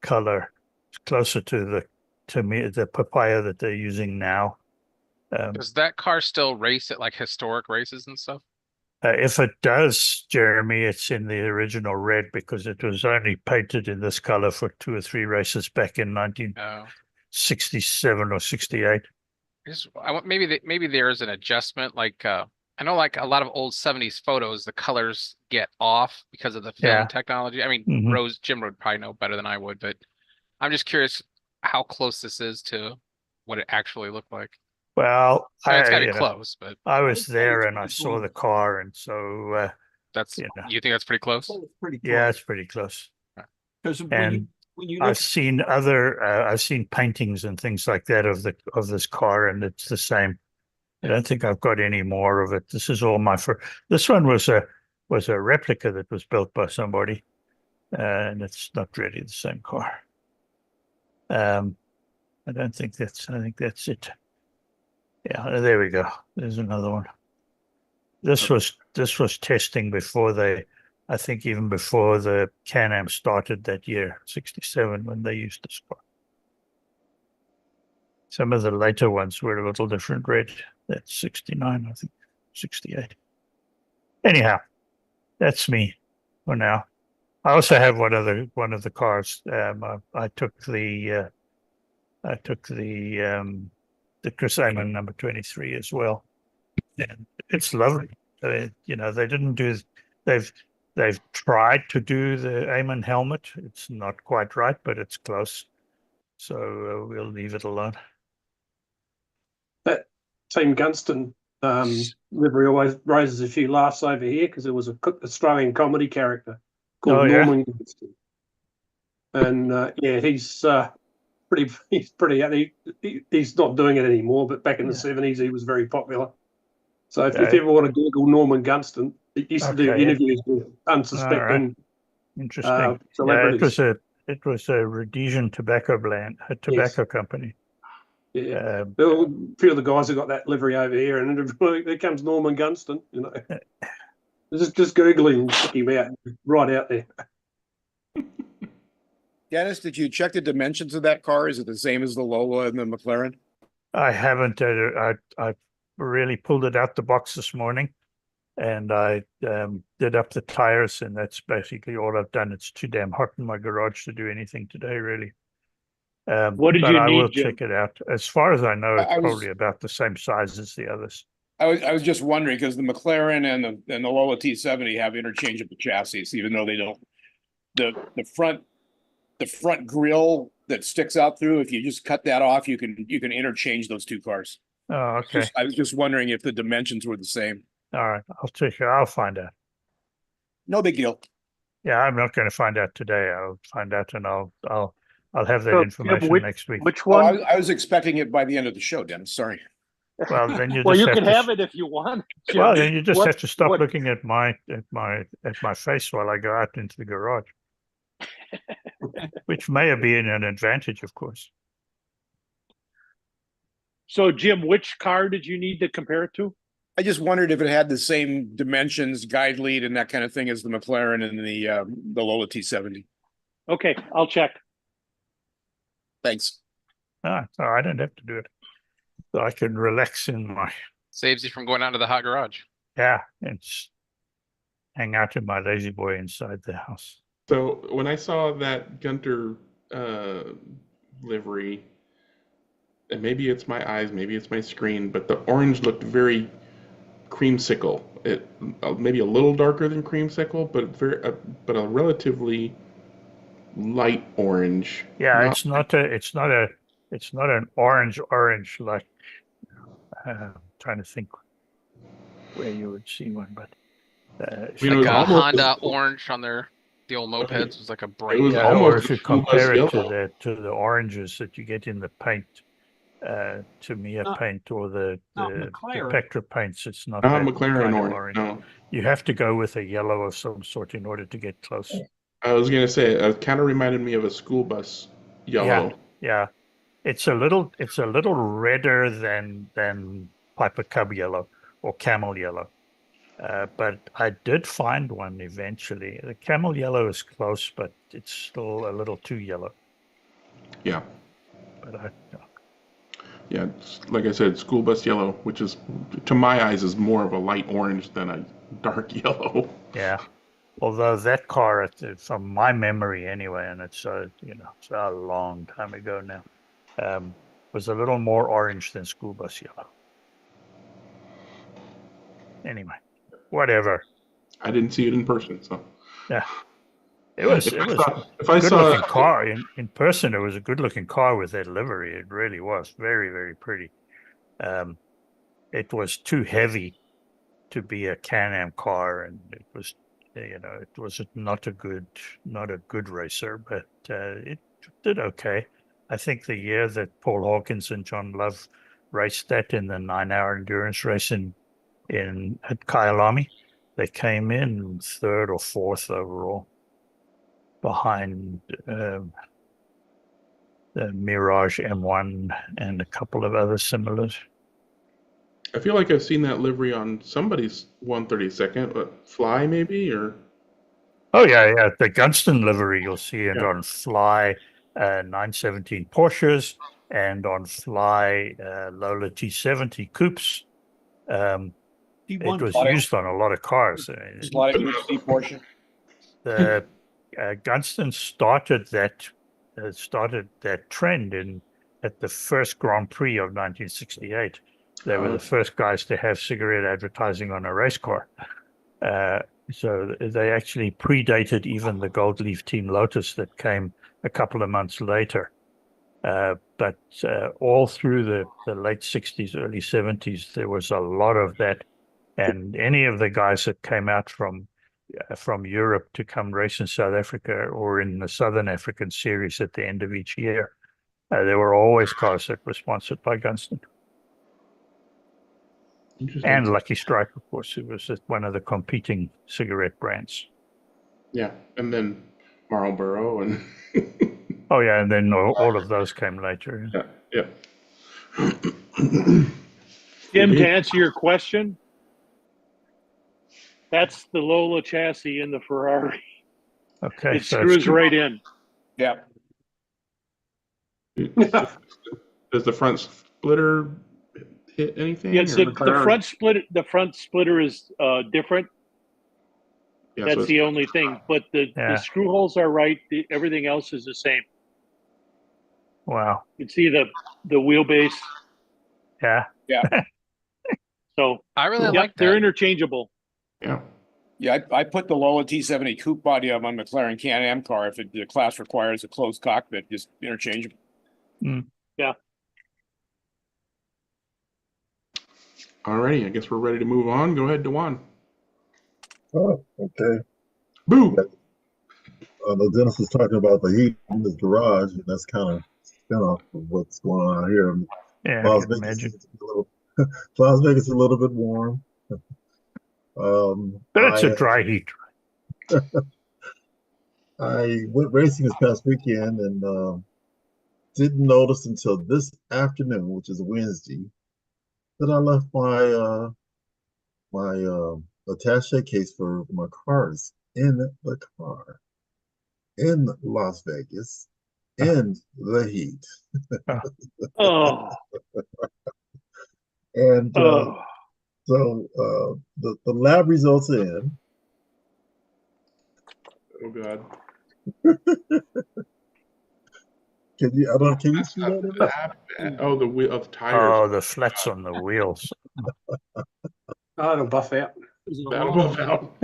color. It's closer to the papaya that they're using now. Does that car still race at like historic races and stuff? If it does, Jeremy, it's in the original red because it was only painted in this color for 2 or 3 races back in 1967 or 68. Maybe there is an adjustment. Like I know, like a lot of old 70s photos, the colors get off because of the film technology. I mean, Jim would probably know better than I would, but I'm just curious how close this is to what it actually looked like. Well, it's got to be close, but I was there and I saw the car, and so you think that's pretty close? It's pretty close. Yeah, it's pretty close. Because when you look, I've seen paintings and things like that of this car, and it's the same. I don't think I've got any more of it. This is all my first. This one was a replica that was built by somebody, and it's not really the same car. I think that's it. Yeah, there we go. There's another one. This was testing before I think even before the Can-Am started that year, 67, when they used this car. Some of the later ones were a little different red. That's 69, I think, 68. Anyhow, that's me for now. I also have one of the cars. I took the Chris Amon number 23 as well, and it's lovely. They didn't do. They've tried to do the Amon helmet. It's not quite right, but it's close. So we'll leave it alone. That Team Gunston Livery always raises a few laughs over here because it was a Australian comedy character called Oh, yeah? Norman Gunston. And he's pretty. He's not doing it anymore. But back in the '70s, he was very popular. So if you ever want to Google Norman Gunston, he used to do Okay, yeah. interviews with unsuspecting Interesting. celebrities. It was a Rhodesian tobacco Yes. company. Yeah. There were a few of the guys who got that livery over here, and there comes Norman Gunston. Just Google him, check him out, right out there. Dennis, did you check the dimensions of that car? Is it the same as the Lola and the McLaren? I haven't. I really pulled it out the box this morning, and I did up the tires, and that's basically all I've done. It's too damn hot in my garage to do anything today, really. What did but you I need, will Jim? check it out. As far as I know, it's I was- probably about the same size as the others. I was just wondering because the McLaren and the Lola T70 have interchangeable chassis, even though they don't. The front grille that sticks out through, if you just cut that off, you can interchange those two cars. Oh, okay. I was just wondering if the dimensions were the same. All right. I'll check it. I'll find out. No big deal. Yeah, I'm not going to find out today. I'll find out, and I'll have that So, information Jim, next week. Which Oh, one? I was expecting it by the end of the show, Dennis. Sorry. Well, then you Well, just you have can to have it if you want. Jim. Well, then you just What- have to stop what- looking at my face while I go out into the garage, which may have been an advantage, of course. So, Jim, which car did you need to compare it to? I just wondered if it had the same dimensions, guide lead, and that kind of thing as the McLaren and the Lola T70. Okay, I'll check. Thanks. So I don't have to do it. So I can relax in my Saves you from going out to the hot garage. and hang out in my lazy boy inside the house. So when I saw that Gunter livery, and maybe it's my eyes, maybe it's my screen, but the orange looked very creamsicle. It maybe a little darker than creamsicle, but but a relatively light orange. Yeah, Not- it's not an orange like. Trying to think where you would see one, but You know, Like it a almost- Honda orange on the old mopeds was like a bright. It was yeah, almost or if you a school bus compare it yellow. to the oranges that you get in the paint, Tamiya Not- paint or the McLaren. Petra paints, it's not Not that McLaren kind of orange. No, You have to go with a yellow of some sort in order to get close. I was gonna say it kind of reminded me of a school bus yellow. Yeah, it's a little redder than Piper Cub yellow or camel yellow. But I did find one eventually. The camel yellow is close, but it's still a little too yellow. Yeah. But Yeah, it's, like I said, school bus yellow, which is to my eyes is more of a light orange than a dark yellow. yeah. Although that car, from my memory anyway, and it's it's a long time ago now, was a little more orange than school bus yellow. Anyway, whatever. I didn't see it in person, so Yeah. It was if a I good saw looking car in person. It was a good looking car with that livery. It really was very, very pretty. It was too heavy to be a Can-Am car, and it was, it was not a good racer, but it did okay. I think the year that Paul Hawkins and John Love raced that in the 9-hour endurance race at Kyalami, they came in third or fourth overall, behind the Mirage M1 and a couple of other similars. I feel like I've seen that livery on somebody's 132nd, but Fly maybe, or Oh yeah, the Gunston livery, you'll see it Yeah. on Fly 917 Porsches and on Fly Lola T70 coupes. It was used on a lot of cars. Slide UHD portion. The Gunston started that trend at the first Grand Prix of 1968. They were the first guys to have cigarette advertising on a race car. So they actually predated even the Gold Leaf Team Lotus that came a couple of months later. But all through the late 60s, early 70s, there was a lot of that. And any of the guys that came out from Europe to come race in South Africa or in the Southern African series at the end of each year, there were always cars that were sponsored by Gunston. Interesting. And Lucky Strike, of course, who was one of the competing cigarette brands. Yeah, and then Marlboro and Oh yeah, and then all of those came later. yeah. Jim, to answer your question, that's the Lola chassis in the Ferrari. Okay, It so screws right in. Yeah. Does the front splitter hit anything? Yes, or- the front splitter is different. yeah, That's so the only thing. But the screw holes are right. Everything else is the same. Wow. You can see the wheelbase. Yeah. So I really like they're that. interchangeable. yeah. Yeah, I put the Lola T70 coupe body on my McLaren Can-Am car. If the class requires a closed cockpit, just interchangeable. Yeah. Alrighty, I guess we're ready to move on. Go ahead, Dewan. Oh, okay. Boo! The Dennis was talking about the heat in his garage, and that's kind of spin-off of what's going on out here. Yeah, Las I can Vegas imagine. is Las Vegas is a little bit warm. But it's a dry heat. I went racing this past weekend and didn't notice until this afternoon, which is Wednesday, that I left my attaché case for my cars in the car in Las Vegas in the heat. Oh. And so the lab results are in. Oh God. Can you see that? Oh, the wheel of tires. Oh, the flats on the wheels. Oh, it'll buff out. That'll buff out.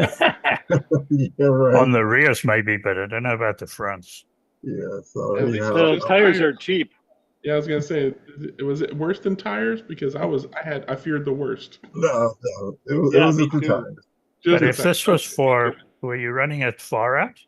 Yeah, right. On the rears maybe, but I don't know about the fronts. Yeah, so At least anyhow, it's just Tires are cheap. Yeah, I was gonna say, was it worse than tires? Because I feared the worst. no, it was me at the too. time. Just But if the this was were you running it far out?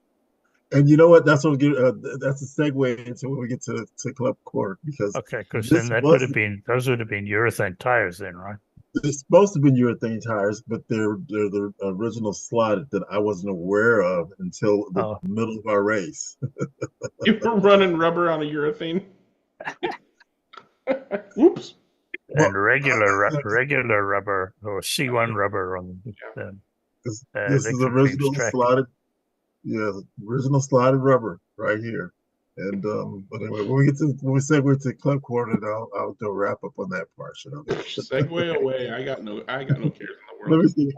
And you know what? That's what that's a segue into when we get to Club Court, because Okay, because this then that was- would have been those would have been urethane tires then, right? it's supposed to be urethane tires, but they're the original slotted that I wasn't aware of until the middle of our race. you were running rubber on a urethane. Whoops. And regular rubber or C1 rubber on This Victor is Dream's original track. slotted, yeah, original slotted rubber right here. And but anyway, when we segue to Club Quarter, I'll do a wrap up on that part. Segue away. I got no cares in the Let world. me see.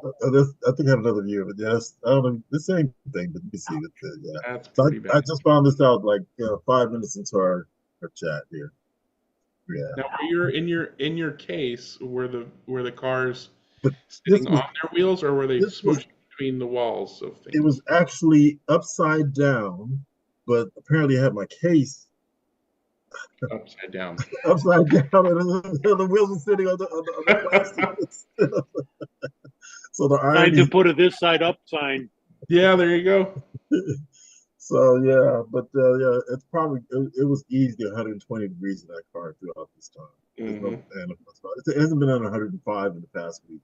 I think I have another view of it. Yes, I don't know the same thing, but let me see it. Yeah, That's so pretty I bad. just found this out like 5 minutes into our chat here. Yeah. Now, were you in your case, were the cars But sitting this was- on their wheels, or were they this was- smushed between the walls of things? It was actually upside down, but apparently I had my case upside down. upside down, and the wheels were sitting on the plastic. So the Time irony. to put a this side up sign. Yeah, there you go. So yeah, but yeah, it's probably it was easy 120 degrees in that car throughout this time. Mhm. And it hasn't been on 105 in the past week.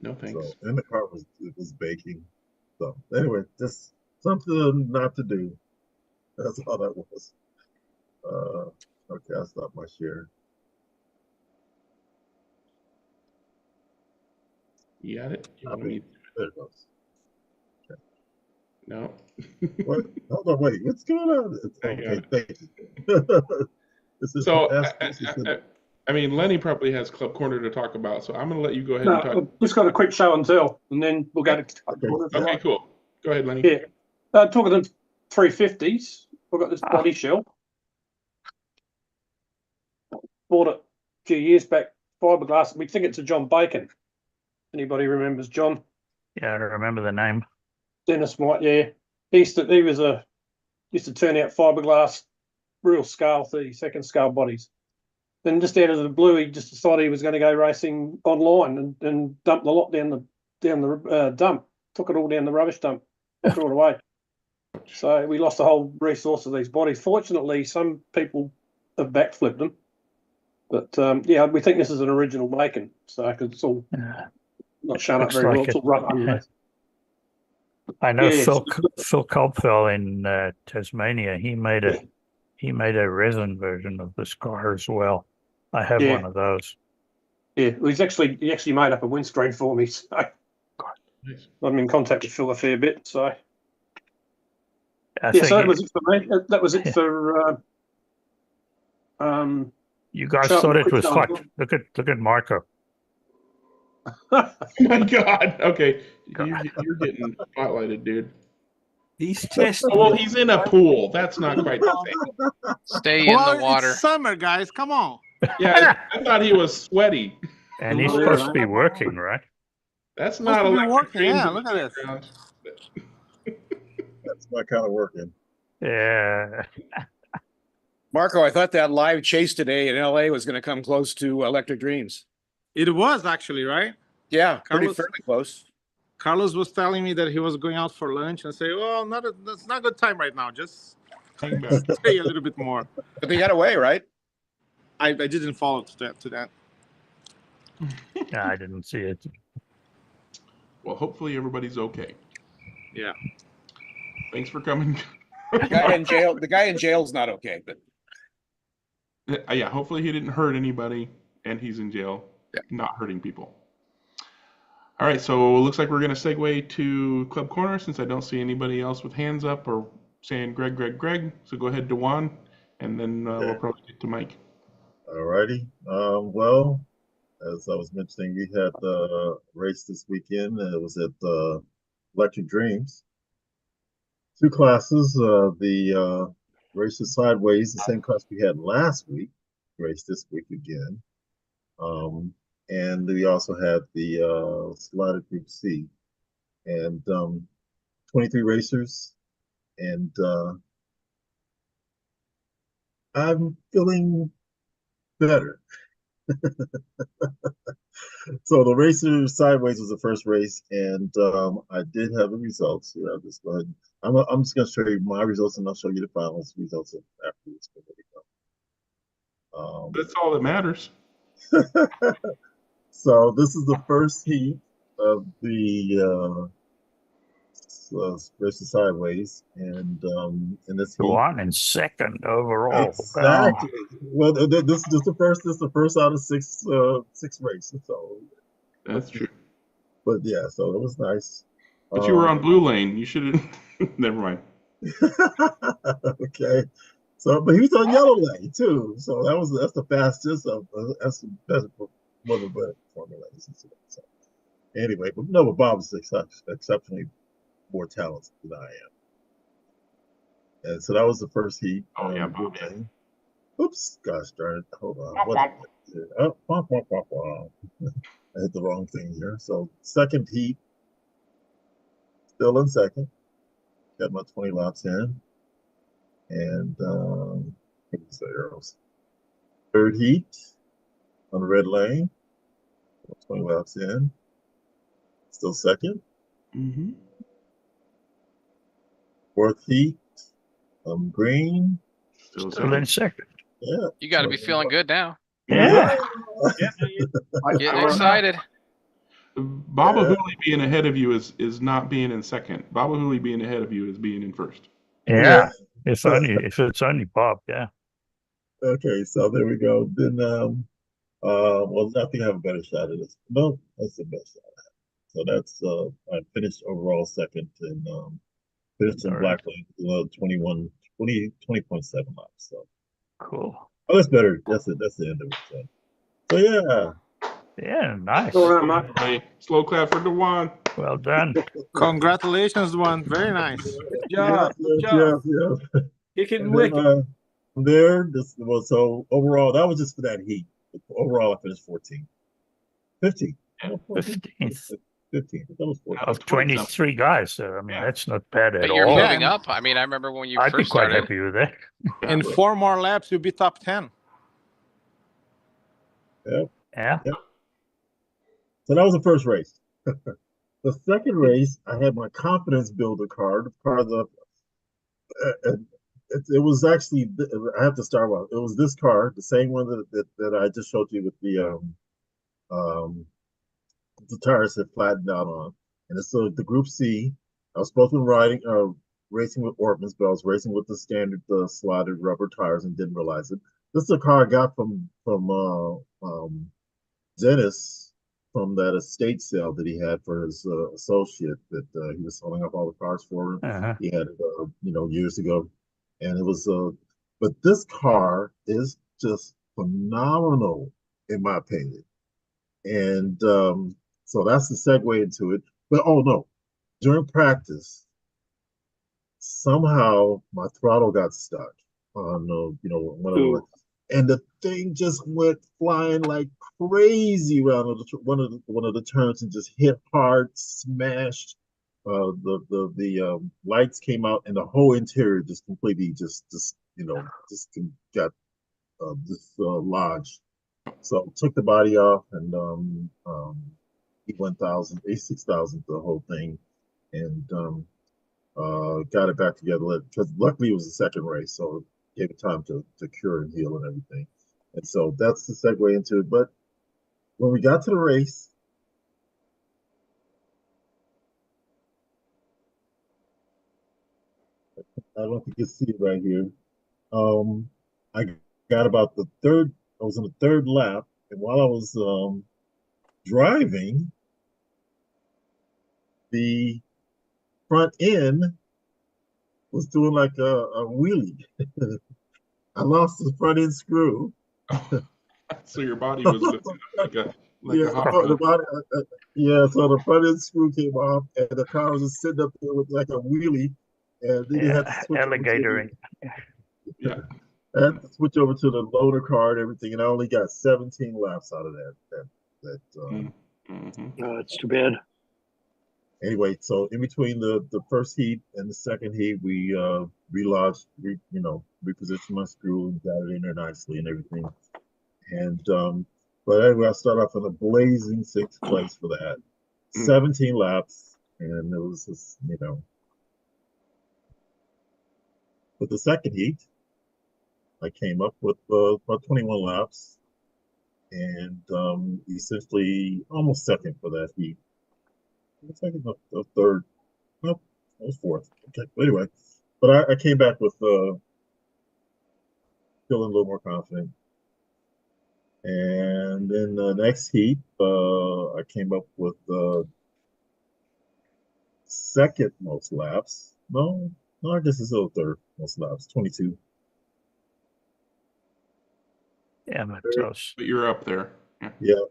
No thanks. So and the car was baking. So anyway, just something not to do. That's all that was. Okay, I'll stop my share. You got it? You want Okay, me- there it goes. No. What? Hold on, wait. What's going on? I got Okay, it. thank you. This is So, this is- I mean, Lenny probably has Club Corner to talk about, so I'm going to let you go ahead No, and talk. I've just got a quick show and tell, and then we'll go to. Okay, cool. Go ahead, Lenny. Yeah. Talking of 350s, I've got this body shell. Bought it a few years back, fiberglass. We think it's a John Bacon. Anybody remembers John? Yeah, I remember the name. Dennis might, yeah. He was a used to turn out fiberglass, real scale, 32nd scale bodies. Then just out of the blue, he just decided he was going to go racing online and dumped the lot down the dump. Took it all down the rubbish dump, threw it away. So we lost the whole resource of these bodies. Fortunately, some people have backflipped them. But yeah, we think this is an original making. So because it's all not shown up Looks very well, like it's it. all rough underneath. I know Yeah, Phil Caldwell in Tasmania. He made a resin version of this car as well. I have Yeah. one of those. Yeah, well, he actually made up a windscreen for me. So Nice. I'm in contact with Phil a fair bit. So I yeah, so that think was it for me. That was it for you guys Charlton thought it Quick was Start. hot. Look at Marco. Oh my God. Okay. You're getting spotlighted, dude. He's testing. Oh, well, he's in a pool. That's not quite the same. Stay in the water. It's summer, guys. Come on. Yeah, I thought he was sweaty. And he's Yeah. supposed to be working, right? That's Supposed not to be electric working, dreams yeah, in the look at this. background. That's my kind of working. Yeah. Marco, I thought that live chase today in LA was going to come close to Electric Dreams. It was actually, right? Yeah, pretty Carlos- fairly close. Carlos was telling me that he was going out for lunch and say, "Oh, that's not a good time right now. Just Hang back. stay a little bit more." But they got away, right? I didn't follow to that. No, I didn't see it. Well, hopefully everybody's okay. Yeah. Thanks for coming. The guy in jail's not okay, but Yeah, hopefully he didn't hurt anybody and he's in jail, Yeah. not hurting people. All right, so it looks like we're going to segue to Club Corner since I don't see anybody else with hands up or saying Greg. So go ahead, Dewan, and then we'll probably get to Mike. All righty. Well, as I was mentioning, we had a race this weekend. It was at Electric Dreams. Two classes. The races sideways, the same class we had last week, race this week again. And we also had the slotted Group C, and 23 racers, and I'm feeling better. So the racer sideways was the first race, and I did have the results here. I'll just go ahead. I'm just going to show you my results, and I'll show you the final results afterwards. That's all that matters. So this is the first heat of the racer sideways, and in this heat, One in second overall. exactly. Well, this is the first. This is the first out of six races. So That's true. but yeah, so it was nice. But you were on blue lane. You should have. Never mind. Okay. So, but he was on yellow lane too. So that's the fastest. That's the best one of the Formula races. So anyway, but no, but Bob is exceptionally more talented than I am. And so that was the first heat. Oh yeah, Bob. Yeah. Oops, gosh darn it. Hold on. What did I do? Oh, I hit the wrong thing here. So second heat, still in second. Got my 20 laps in. And what's the arrows? Third heat on the red lane. 20 laps in. Still second. Mm-hmm. Fourth heat on green. Still in second. Yeah. You got to be feeling good now. Yeah. Getting excited. Baba Hooley being ahead of you is not being in second. Baba Hooley being ahead of you is being in first. Yeah. If it's only Bob, yeah. Okay, so there we go. Then well, I think I have a better shot at this. No, that's the best shot I have. So that's I finished overall second and finished in All black lane 20.7 laps. So Cool. oh, that's better. That's it. That's the end of it. So yeah. Yeah, nice. Go around, Mark. Hey, slow clap for Dewan. Well done. Congratulations, one. Very nice. Good job. Good job. Yeah. Kicking And wicked. then, from there, this was so overall. That was just for that heat. Overall, I finished 14, 15. 15th. 15. I thought it was 14. Of 23 guys. So, I mean, Yeah. that's not bad at But you're all. moving Yeah. up. I mean, I remember when you I'd be first quite started. happy with that. In 4 more laps, you'll be top 10. Yep. Yeah. Yep. So that was the first race. The second race, I had my confidence builder car. The car it was actually, I have to start with, it was this car, the same one that I just showed you with um, the tires had flattened out on. And it's the Group C. I was supposed to be racing with Ortmans, but I was racing with the standard slotted rubber tires and didn't realize it. This is a car I got from Dennis from that estate sale that he had for his associate that he was selling off all the cars for. Uh-huh. He had years ago, and it was but this car is just phenomenal in my opinion, and so that's the segue into it. But oh no, during practice, somehow my throttle got stuck on one of the, and the thing just went flying like crazy around one of the turns and just hit hard, smashed. The lights came out and the whole interior just completely just got dislodged. So took the body off and E1000, A6000, the whole thing, and got it back together because luckily it was the second race, so it gave it time to cure and heal and everything. And so that's the segue into it. But when we got to the race, I don't know if you can see it right here. I got about the third, I was in the third lap, and while I was driving, the front end was doing like a wheelie. I lost the front end screw. So your body was like a yeah, hot the body, yeah. So the front end screw came off, and the car was just sitting up there with like a wheelie, and then you had to switch alligator. Yeah, I had to switch over to the loaner car and everything, and I only got 17 laps out of that. Oh, it's too bad. Anyway, so in between the first heat and the second heat, we relodged, repositioned my screw and got it in there nicely and everything. And but anyway, I started off in a blazing sixth place for that. 17 laps, and it was just, With the second heat, I came up with about 21 laps, and essentially almost second for that heat. Second, no, third, no, I was fourth. Okay, but anyway, but I came back with feeling a little more confident. And then the next heat, I came up with second most laps. No, I guess it's still third most laps, 22. Yeah, but close. But you're up there. Yeah.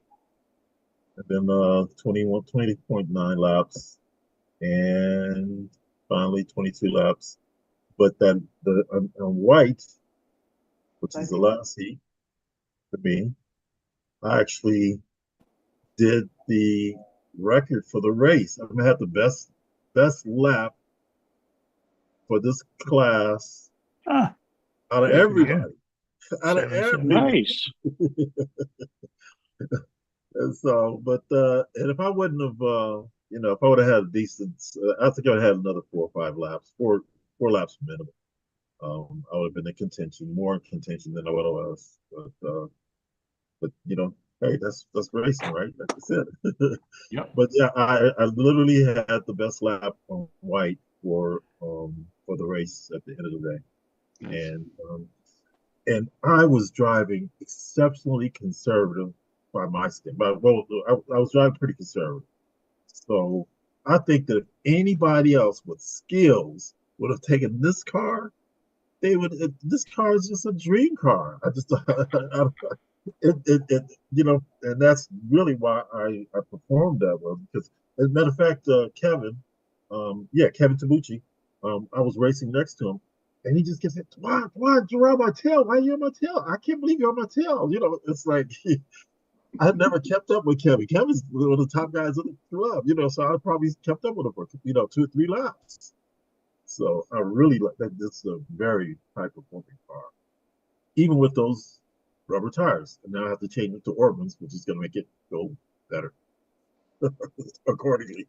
And then 20.9 laps, and finally 22 laps. But then on white, which is the last heat for me, I actually did the record for the race. I'm gonna have the best lap for this class out of everybody. Out of everybody. Nice. And so, but and if I wouldn't have, if I would have had a decent, I think I would have had another 4 or 5 laps, four laps minimum. I would have been in contention, more in contention than I would have was. But hey, that's racing, right? Like I said. Yep. But yeah, I literally had the best lap on white for the race at the end of the day, Nice. and I was driving exceptionally conservative by my standard. But well, I was driving pretty conservative. So I think that if anybody else with skills would have taken this car, they would. This car is just a dream car. I just, and that's really why I performed that well. Because as a matter of fact, Kevin, Kevin Tabucci, I was racing next to him, and he just gets it. Why, you're on my tail? Why are you on my tail? I can't believe you're on my tail. It's like I had never kept up with Kevin. Kevin's one of the top guys in the club, so I probably kept up with him for 2 or 3 laps. So I really like that. This is a very high performing car, even with those rubber tires. And now I have to change it to Orban's, which is going to make it go better accordingly.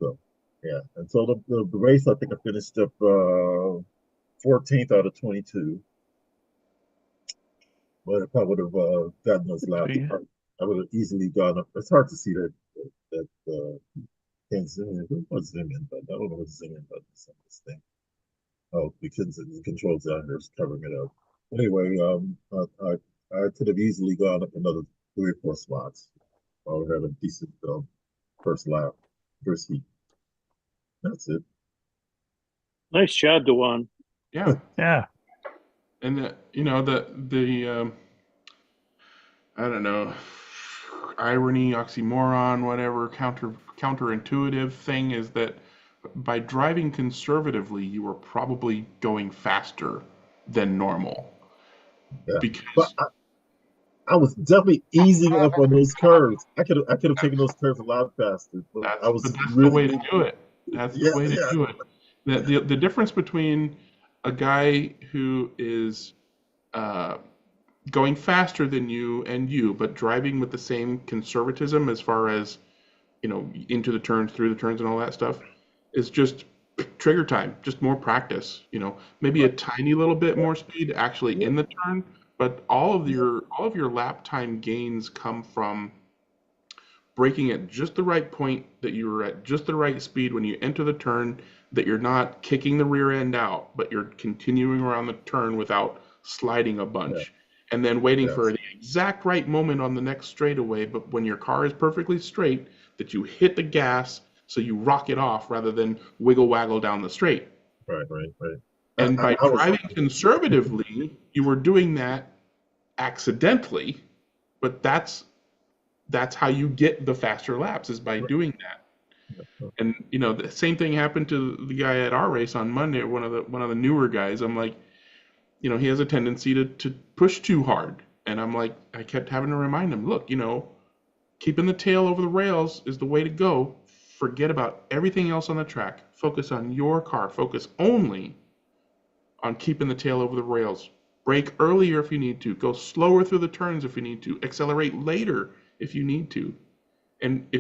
So yeah, and so the race, I think I finished up 14th out of 22. But if I would have gotten those laps, I would have easily gone up. It's hard to see that can't zoom in. Who was zoom in button? I don't know what the zoom in button is on this thing. Oh, because the controls down here is covering it up. Anyway, I could have easily gone up another 3 or 4 spots. I would have a decent first lap, first heat. That's it. Nice job, Dewan. Yeah. Yeah. And the I don't know, irony, oxymoron, whatever, counterintuitive thing is that by driving conservatively, you are probably going faster than normal. Yeah. Because but I was definitely easing up on those curves. I could have taken those curves a lot faster. But that's really the way to do it. That's the way to do it. The difference between a guy who is going faster than you, but driving with the same conservatism as far as, into the turns, through the turns, and all that stuff, is just trigger time, just more practice. Maybe a tiny little bit more speed actually in the turn, but all of your lap time gains come from braking at just the right point, that you're at just the right speed when you enter the turn, that you're not kicking the rear end out, but you're continuing around the turn without sliding a bunch. And then waiting for the exact right moment on the next straightaway, but when your car is perfectly straight, that you hit the gas so you rock it off rather than wiggle waggle down the straight. Right. And by driving conservatively, you were doing that accidentally, but that's how you get the faster laps, is by doing that. And the same thing happened to the guy at our race on Monday, one of the newer guys. I'm like, he has a tendency to push too hard. And I'm like, I kept having to remind him, look, keeping the tail over the rails is the way to go. Forget about everything else on the track. Focus on your car. Focus only on keeping the tail over the rails. Brake earlier if you need to. Go slower through the turns if you need to. Accelerate later if you need to. And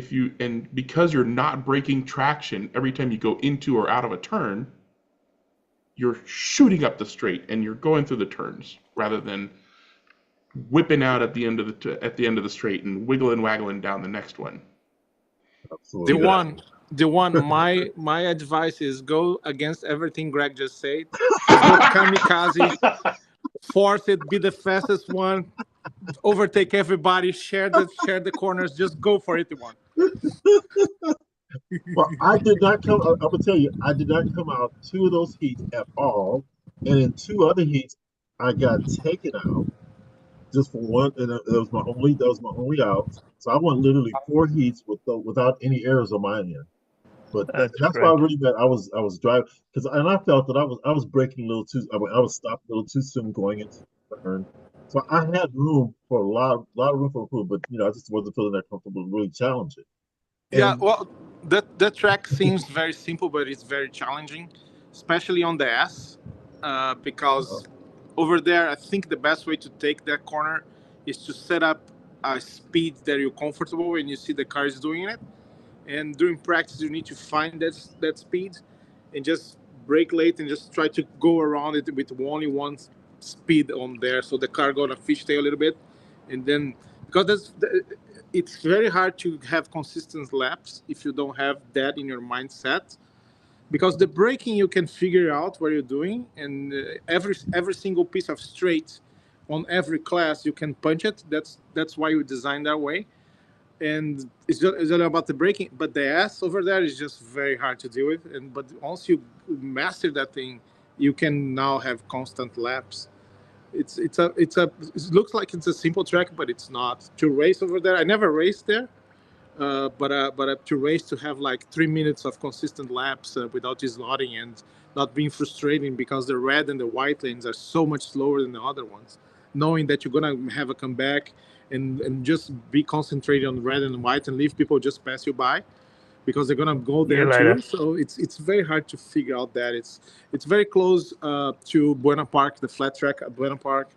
because you're not breaking traction every time you go into or out of a turn, you're shooting up the straight and you're going through the turns rather than whipping out at the end of the straight and wiggling and waggling down the next one. Absolutely. The one my advice is go against everything Greg just said. Just go kamikaze, force it, be the fastest one, overtake everybody, share the corners, just go for it, one. Well, I did not come. I'm gonna tell you, I did not come out 2 of those heats at all, and in 2 other heats, I got taken out just for one, and that was my only out. So I went literally 4 heats without any errors on my end. But that's why I really meant I was driving, and I felt that I was braking a little too. I was stopped a little too soon going into the turn. So I had room for a lot of room for improvement, but I just wasn't feeling that comfortable to really challenge it. Yeah, well, that track seems very simple, but it's very challenging, especially on the S, because over there, I think the best way to take that corner is to set up a speed that you're comfortable when you see the car is doing it. And during practice, you need to find that speed and just brake late and just try to go around it with only one speed on there, so the car got a fishtail a little bit, and then because it's very hard to have consistent laps if you don't have that in your mindset, because the braking you can figure out what you're doing, and every single piece of straight on every class you can punch it. That's why we designed that way, and it's all about the braking. But the S over there is just very hard to deal with, but once you master that thing, you can now have constant laps. It looks like it's a simple track, but it's not. To race over there, I never raced there, but to race, to have like 3 minutes of consistent laps without slotting and not being frustrating because the red and the white lanes are so much slower than the other ones. knowing that you're gonna have a comeback, and just be concentrated on red and white and leave people just pass you by, because they're gonna go See you there later. too. So it's very hard to figure out that. It's very close to Buena Park, the flat track at Buena Park.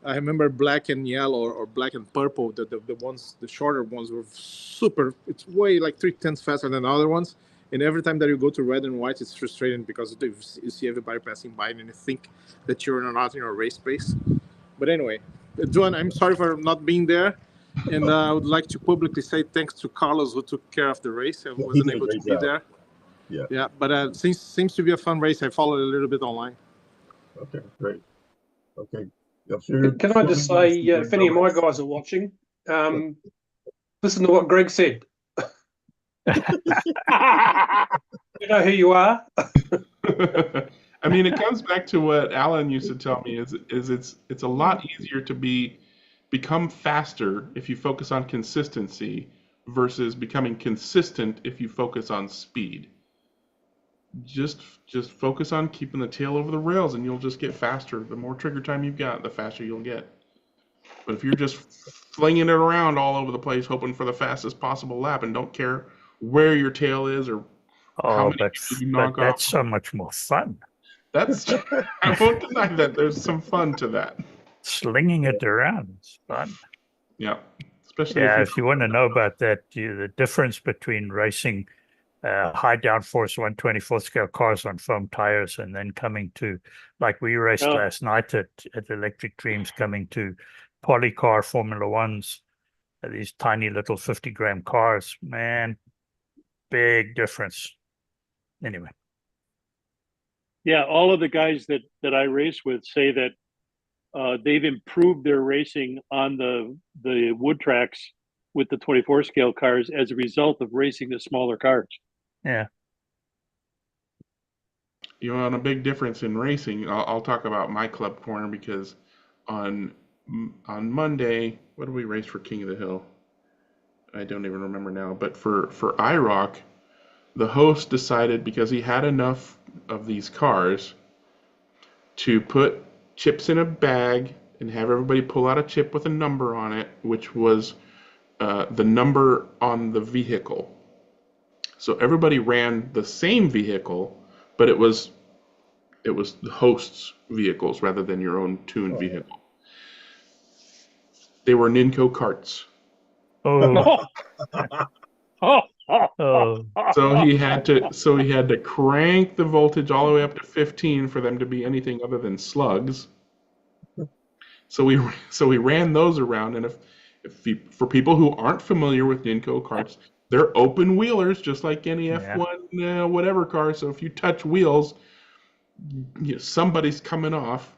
I remember black and yellow or black and purple. The ones, the shorter ones were super. It's way like 3 tenths faster than other ones. And every time that you go to red and white, it's frustrating because you see everybody passing by and you think that you're not in a race pace. But anyway, John, I'm sorry for not being there. And I would like to publicly say thanks to Carlos, who took care of the race. I He wasn't did a able to great be job. there. Yeah. Yeah, but seems to be a fun race. I followed a little bit online. Okay, great. Okay. I'm sure Can I just say, if any of my guys are watching, listen to what Greg said. You know who you are. I mean, it comes back to what Alan used to tell me is it's a lot easier to become faster if you focus on consistency versus becoming consistent if you focus on speed. Just focus on keeping the tail over the rails and you'll just get faster. The more trigger time you've got, the faster you'll get. But if you're just flinging it around all over the place, hoping for the fastest possible lap and don't care where your tail is or how many people you knock that's off. so much more fun. That's I won't deny that there's some fun to that. Slinging it around is fun. Yeah, especially if you want to know about that, the difference between racing high downforce 124th scale cars on foam tires and then coming to, like we raced last night at Electric Dreams, coming to polycar Formula Ones, these tiny little 50-gram cars, man, big difference. Anyway. Yeah, all of the guys that I race with say that they've improved their racing on the wood tracks with the 24 scale cars as a result of racing the smaller cars. Yeah. You know, on a big difference in racing, I'll talk about my club corner because on Monday, what did we race for King of the Hill? I don't even remember now. But for IROC, the host decided, because he had enough of these cars, to put chips in a bag and have everybody pull out a chip with a number on it, which was the number on the vehicle. So everybody ran the same vehicle, but it was the host's vehicles rather than your own tuned vehicle. They were Ninco carts. Oh. So he had to crank the voltage all the way up to 15 for them to be anything other than slugs. So we ran those around, and for people who aren't familiar with Ninco carts, they're open wheelers just like any F1 whatever car. So if you touch wheels, somebody's coming off,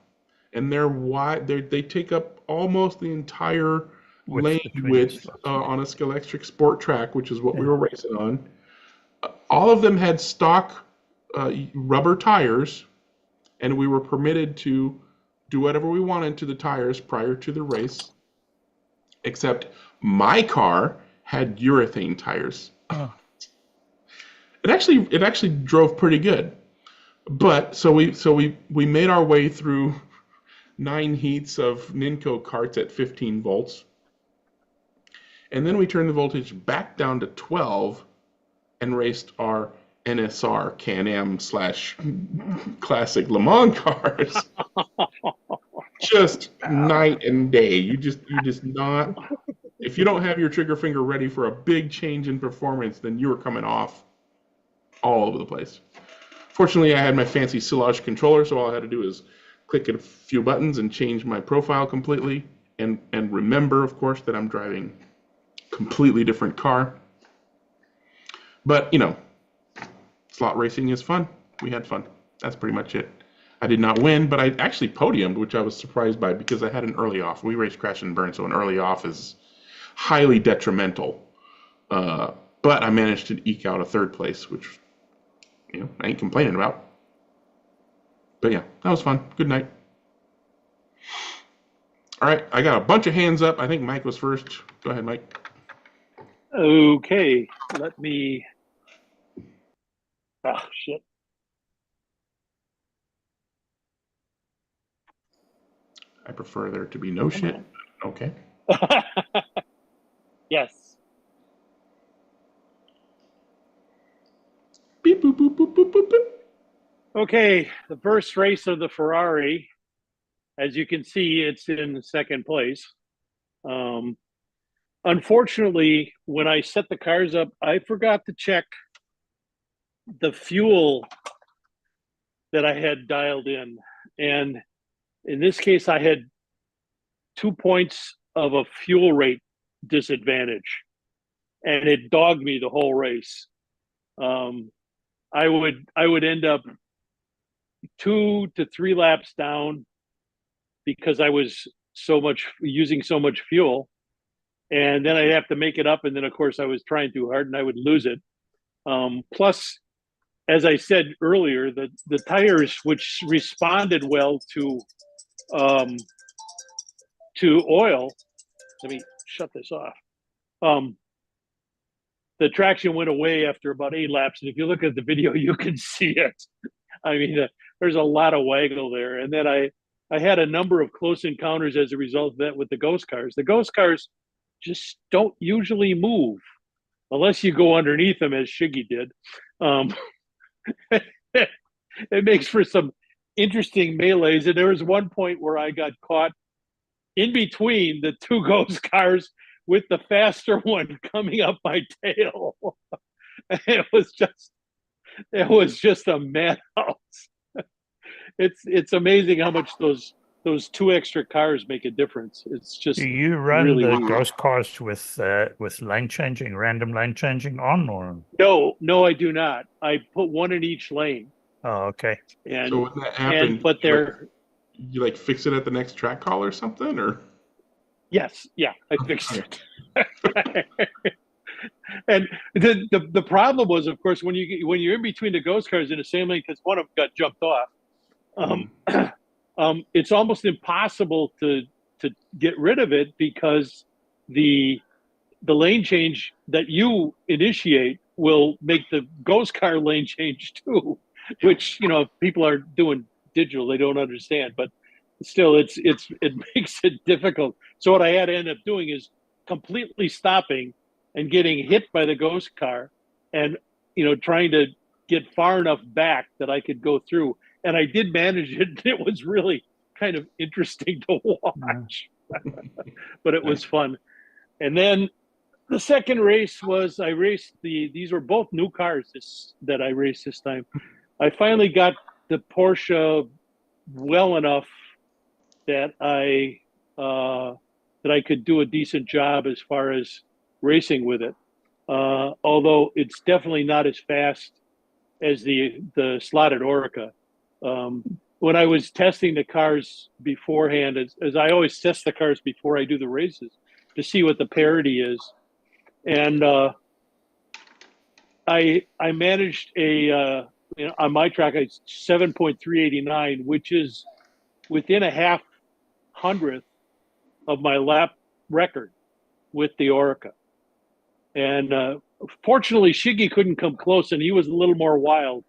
and they're wide. They take up almost the entire lane width on a Scalextric Sport track, which is what we were racing on. All of them had stock rubber tires, and we were permitted to do whatever we wanted to the tires prior to the race, except my car had urethane tires. It actually drove pretty good. But so we made our way through 9 heats of Ninco carts at 15 volts. And then we turned the voltage back down to 12 and raced our NSR Can-Am / classic Le Mans cars. Just night and day. You just not. If you don't have your trigger finger ready for a big change in performance, then you are coming off all over the place. Fortunately, I had my fancy Silage controller, so all I had to do is click a few buttons and change my profile completely, and remember, of course, that I'm driving a completely different car. But, slot racing is fun. We had fun. That's pretty much it. I did not win, but I actually podiumed, which I was surprised by because I had an early off. We raced crash and burn, so an early off is highly detrimental. But I managed to eke out a 3rd place, which I ain't complaining about. But yeah, that was fun. Good night. All right, I got a bunch of hands up. I think Mike was first. Go ahead, Mike. Okay, let me. Oh, shit. I prefer there to be no shit. Okay. Yes. Beep, boop, boop, boop, boop, boop, boop. Okay, the first race of the Ferrari, as you can see, it's in second place. Unfortunately, when I set the cars up, I forgot to check the fuel that I had dialed in. And in this case, I had 2 points of a fuel rate disadvantage, and it dogged me the whole race. I would end up 2 to 3 laps down because I was using so much fuel, and then I'd have to make it up. And then, of course, I was trying too hard, and I would lose it. Plus, as I said earlier, the tires, which responded well to oil. Let me shut this off. The traction went away after about 8 laps, and if you look at the video, you can see it. I mean, there's a lot of waggle there. And then I had a number of close encounters as a result of that with the ghost cars. The ghost cars just don't usually move unless you go underneath them, as Shiggy did. It makes for some interesting melees. And there was one point where I got caught in between the 2 ghost cars with the faster one coming up my tail. It was just a madhouse. It's amazing how much those 2 extra cars make a difference. It's just. Do you run really the weird. ghost cars with lane changing, random lane changing on, or? No, I do not. I put one in each lane. Oh, okay. And So when that happened, but they're you like fix it at the next track call or something, or? yes, yeah, I fixed it. And the problem was, of course, when you're in between the ghost cars in the same lane, because one of them got jumped off. It's almost impossible to get rid of it because the lane change that you initiate will make the ghost car lane change too, which if people are doing digital, they don't understand. But still, it makes it difficult. So what I had to end up doing is completely stopping and getting hit by the ghost car, and trying to get far enough back that I could go through. And I did manage it. It was really kind of interesting to watch, but it was fun. And then the second race was I raced these were both new cars that I raced this time. I finally got the Porsche well enough that I could do a decent job as far as racing with it. Although it's definitely not as fast as the slotted Orica. When I was testing the cars beforehand, as I always test the cars before I do the races to see what the parity is, and I managed on my track a 7.389, which is within a half hundredth of my lap record with the Orica. And fortunately, Shiggy couldn't come close, and he was a little more wild.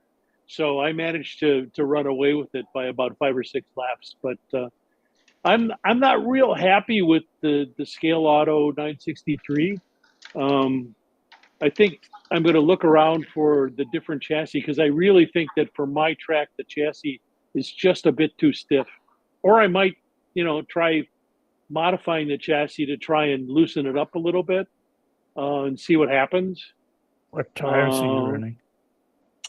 So I managed to run away with it by about 5 or 6 laps. But I'm not real happy with the Scale Auto 963. I think I'm going to look around for the different chassis, because I really think that for my track, the chassis is just a bit too stiff. Or I might, try modifying the chassis to try and loosen it up a little bit and see what happens. What tires are you running?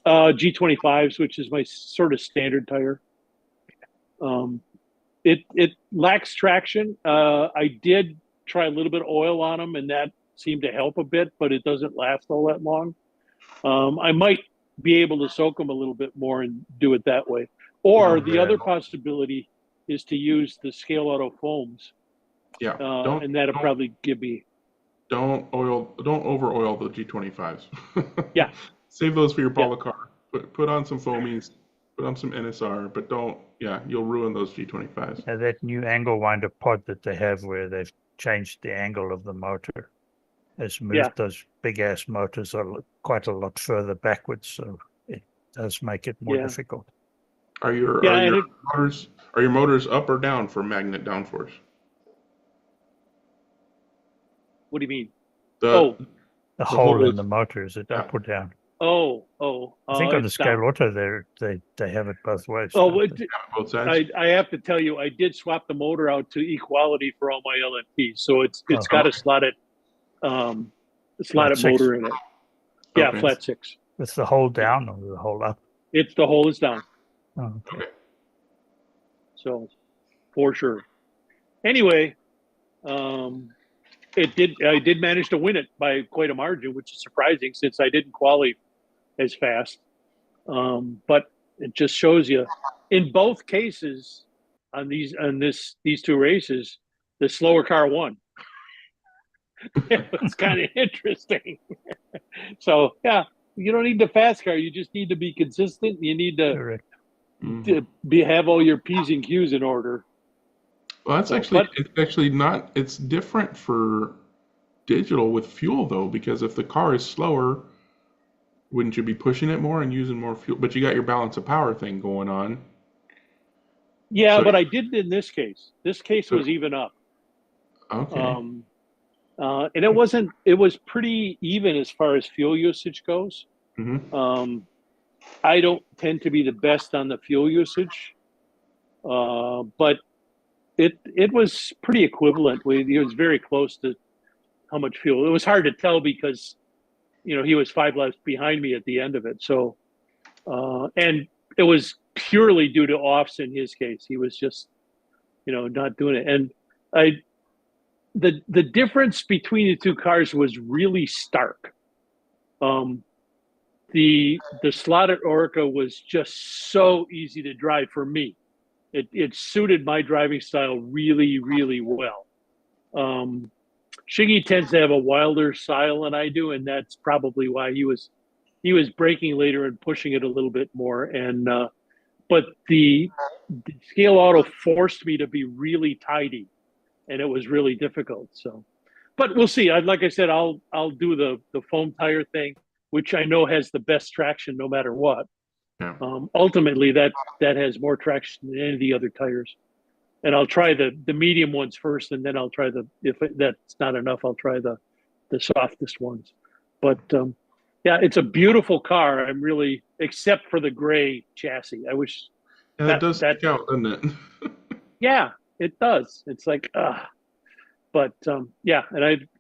G25s, which is my sort of standard tire. It lacks traction. I did try a little bit of oil on them, and that seemed to help a bit, but it doesn't last all that long. I might be able to soak them a little bit more and do it that way. Or the other possibility is to use the Scale Auto foams. Yeah. And that'll probably give me. Don't over oil the G25s. Yeah. Save those for your Polo car. Put on some foamies, put on some NSR, but you'll ruin those G25s. Yeah, that new angle winder pod that they have, where they've changed the angle of the motor, has moved those big ass motors quite a lot further backwards, so it does make it more difficult. Are your Yeah, are and your motors up or down for magnet downforce? what do you mean? The The the hole in is- the motor, is it yeah. up or down? I I think on the it's down. Skyloto they have it both ways. Oh, don't they? both sides. I have to tell you, I did swap the motor out to equality for all my LMPs, so it's Oh. got a slotted Flat motor in it. Yeah, Okay. flat six. With the hole down or the hole up? It's the hole is down, Oh, okay. so for sure. Anyway, I did manage to win it by quite a margin, which is surprising since I didn't qualify as fast. But it just shows you, in both cases, on these two races, the slower car won. It was kind of interesting. So yeah, you don't need the fast car. You just need to be consistent. You need to, Correct. have all your P's and Q's in order. Well, it's actually not. It's different for digital with fuel though, because if the car is slower, wouldn't you be pushing it more and using more fuel? But you got your balance of power thing going on. Yeah, So- but I did in this case. This case was even up. Okay. And it was pretty even as far as fuel usage goes. Mhm. I don't tend to be the best on the fuel usage, but it was pretty equivalent. It was very close to how much fuel. It was hard to tell because, he was 5 laps behind me at the end of it. So, and it was purely due to offs in his case. He was just, not doing it. And the difference between the two cars was really stark. The slotted Orca was just so easy to drive for me. It suited my driving style really, really well. Shiggy tends to have a wilder style than I do, and that's probably why he was braking later and pushing it a little bit more. And but the scale auto forced me to be really tidy, and it was really difficult. So, but we'll see. Like I said, I'll do the foam tire thing, which I know has the best traction no matter what. Yeah. Ultimately, that has more traction than any of the other tires. And I'll try the medium ones first, and then I'll try if that's not enough, I'll try the softest ones. But yeah, it's a beautiful car. I'm really, except for the gray chassis. I wish. Yeah, that does stick out, doesn't it? Yeah, it does. It's like, but yeah,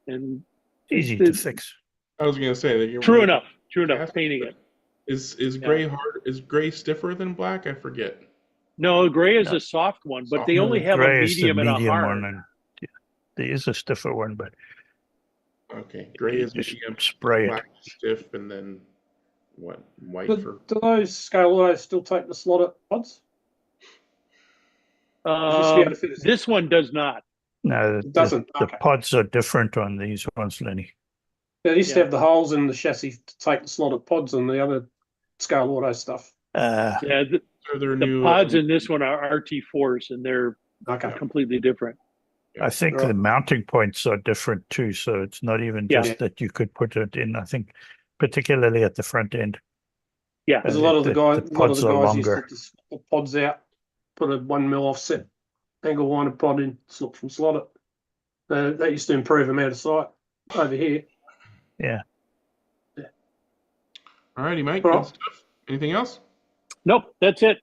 and Easy to fix. I was gonna say that you're true enough. Painting it. Is gray hard? Is gray stiffer than black? I forget. No, gray is a soft one, but they only have a Gray is the medium and a hard. one, and there is a stiffer one, but Okay, gray is just medium, spray it. black is stiff, and then what? White for. Do those scale autos still take the slotted pods? Used to be able to fit it. This one does not. No, It doesn't. The Okay. pods are different on these ones, Lenny. They used to have the holes in the chassis to take the slotted pods and the other scale auto stuff. Yeah, Their the new pods in this one are RT4s, and they're Okay. completely different. I think the mounting points are different too, so it's not even Yeah. just that you could put it in. I think particularly at the front end. Yeah, There's a lot of the guys. The A lot of pods the are guys used longer. to swap the pods out, put a 1 mil offset angle winder pod in, slot from slotted. That used to improve them out of sight over here. Yeah. Alrighty, Mike. All Good right. stuff. Anything else? nope, that's it.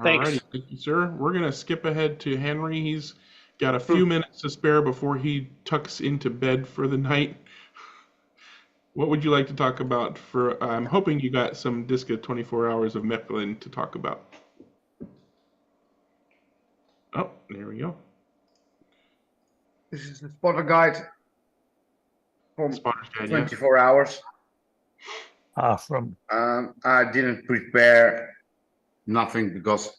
Thanks. Alrighty, thank you, sir. We're gonna skip ahead to Henry. He's got a few minutes to spare before he tucks into bed for the night. What would you like to talk about? I'm hoping you got some Disca 24 hours of Michelin to talk about. Oh, there we go. This is the spotter guide from Spotter's guide, yeah. 24 hours. From I didn't prepare nothing because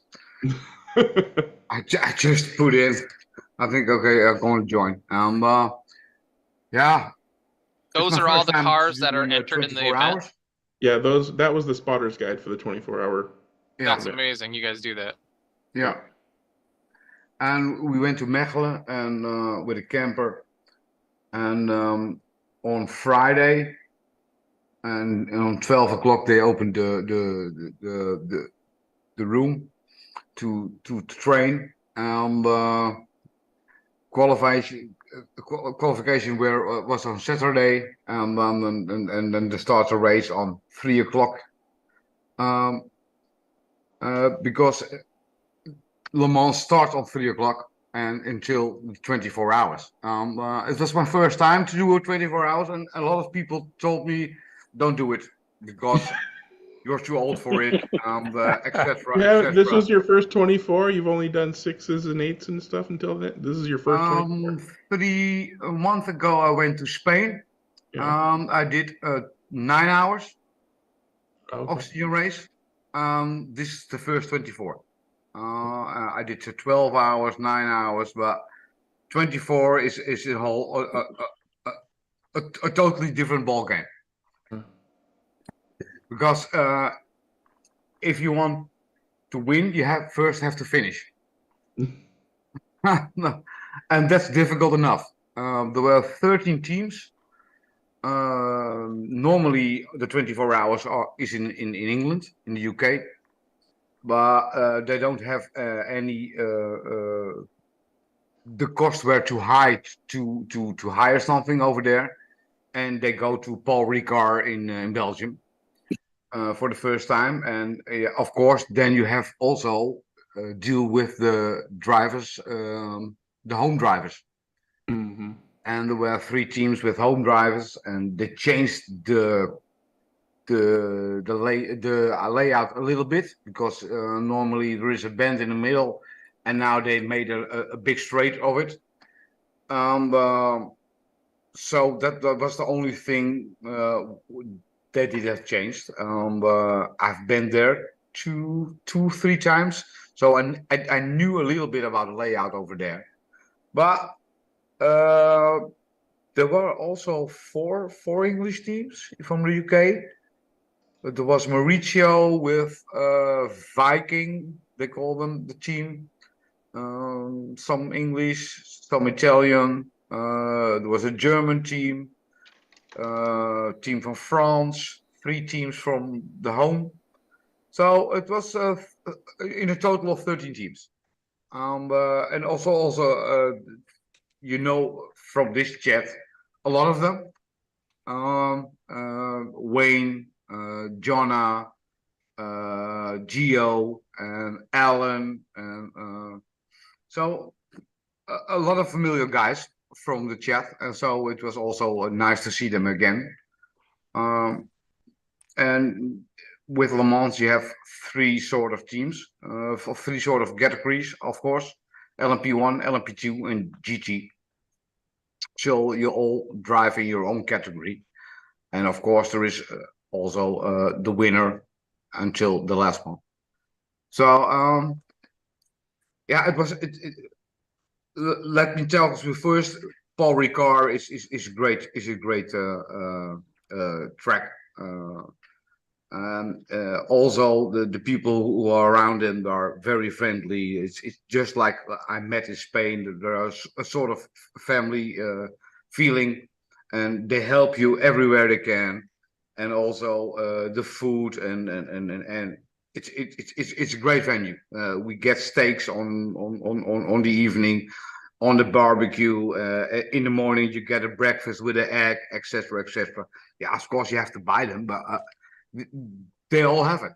I just put in. I think okay, I'm going to join. Yeah. Those It's my are all first the time cars that are doing, entered in the 24 event. hours. Yeah, that was the Spotter's guide for the 24-hour. Yeah. That's amazing. You guys do that. Yeah. And we went to Mechelen and with a camper, and on Friday, and on 12 o'clock they opened the room, to train. Qualification was on Saturday, and then the start of race on 3 o'clock. Because Le Mans starts on 3 o'clock and until 24 hours. It was my first time to do 24 hours, and a lot of people told me, "Don't do it because you're too old for it," etc. Yeah, this was your first 24. You've only done 6s and 8s and stuff until then. This is your first 24. 3 months ago, I went to Spain. Yeah. I did 9 hours Okay. oxygen race. This is the first 24. I did 12 hours, 9 hours, but 24 is a whole a totally different ball game. Because if you want to win, you first have to finish. And that's difficult enough. There were 13 teams. Normally, the 24 hours is in England, in the UK, but they don't have any. The costs were too high to hire something over there, and they go to Paul Ricard in Belgium for the first time, and of course, then you have also deal with the drivers, the home drivers. Mm-hmm. And there were 3 teams with home drivers, and they changed the layout a little bit, because normally there is a bend in the middle, and now they made a big straight of it. So that was the only thing that it has changed. I've been there 3 times, so I knew a little bit about the layout over there, but there were also four English teams from the UK. There was Mauricio with Viking, they call them, the team. Some English, some Italian. There was a German team, team from France, 3 teams from the home. So it was in a total of 13 teams. And also, from this chat, a lot of them. Wayne, Jonna, Gio, and Alan, and so a lot of familiar guys from the chat, and so it was also nice to see them again. And with Le Mans, you have 3 sort of teams, 3 sort of categories, of course: LMP1, LMP2, and GT. So you all drive in your own category, and of course there is also the winner until the last one. So yeah, it was. Let me tell you first. Paul Ricard is great. Is a great track. And also the people who are around him are very friendly. It's just like I met in Spain. There's a sort of family feeling, and they help you everywhere they can. And also the food and it's a great venue. We get steaks on the evening, on the barbecue. In the morning you get a breakfast with an egg, etc., etc. Yeah, of course you have to buy them, but they all have it.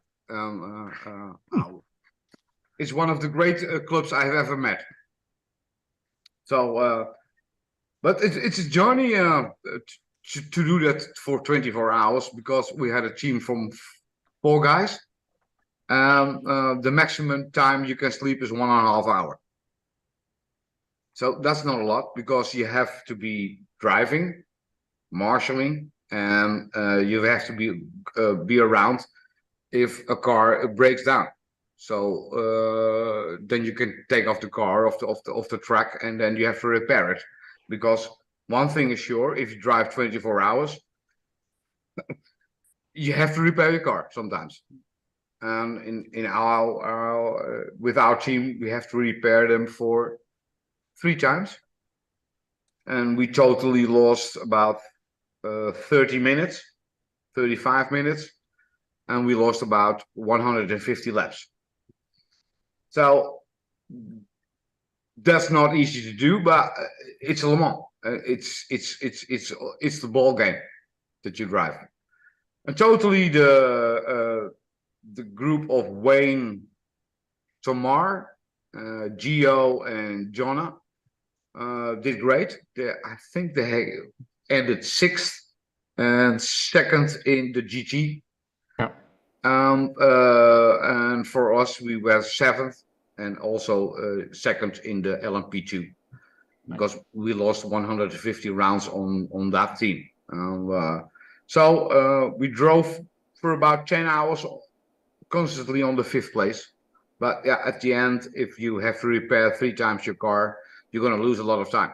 It's one of the great clubs I have ever met. So, but it's a journey to do that for 24 hours, because we had a team from 4 guys. The maximum time you can sleep is 1.5 hours. So that's not a lot, because you have to be driving, marshalling, and you have to be around if a car breaks down. So then you can take off the car off the track, and then you have to repair it, because one thing is sure: if you drive 24 hours, you have to repair your car sometimes. And in our with our team, we have to repair them for 3 times, and we totally lost about 30 minutes, 35 minutes, and we lost about 150 laps. So that's not easy to do, but it's Le Mans. It's the ball game that you drive. And totally the group of Wayne, Tomar, Gio, and Jonna did great. I think they ended sixth and second in the GT. Yeah. And for us, we were seventh and also second in the LMP2 because we lost 150 rounds on that team. So we drove for about 10 hours constantly on the fifth place. But yeah, at the end, if you have to repair 3 times your car, you're going to lose a lot of time.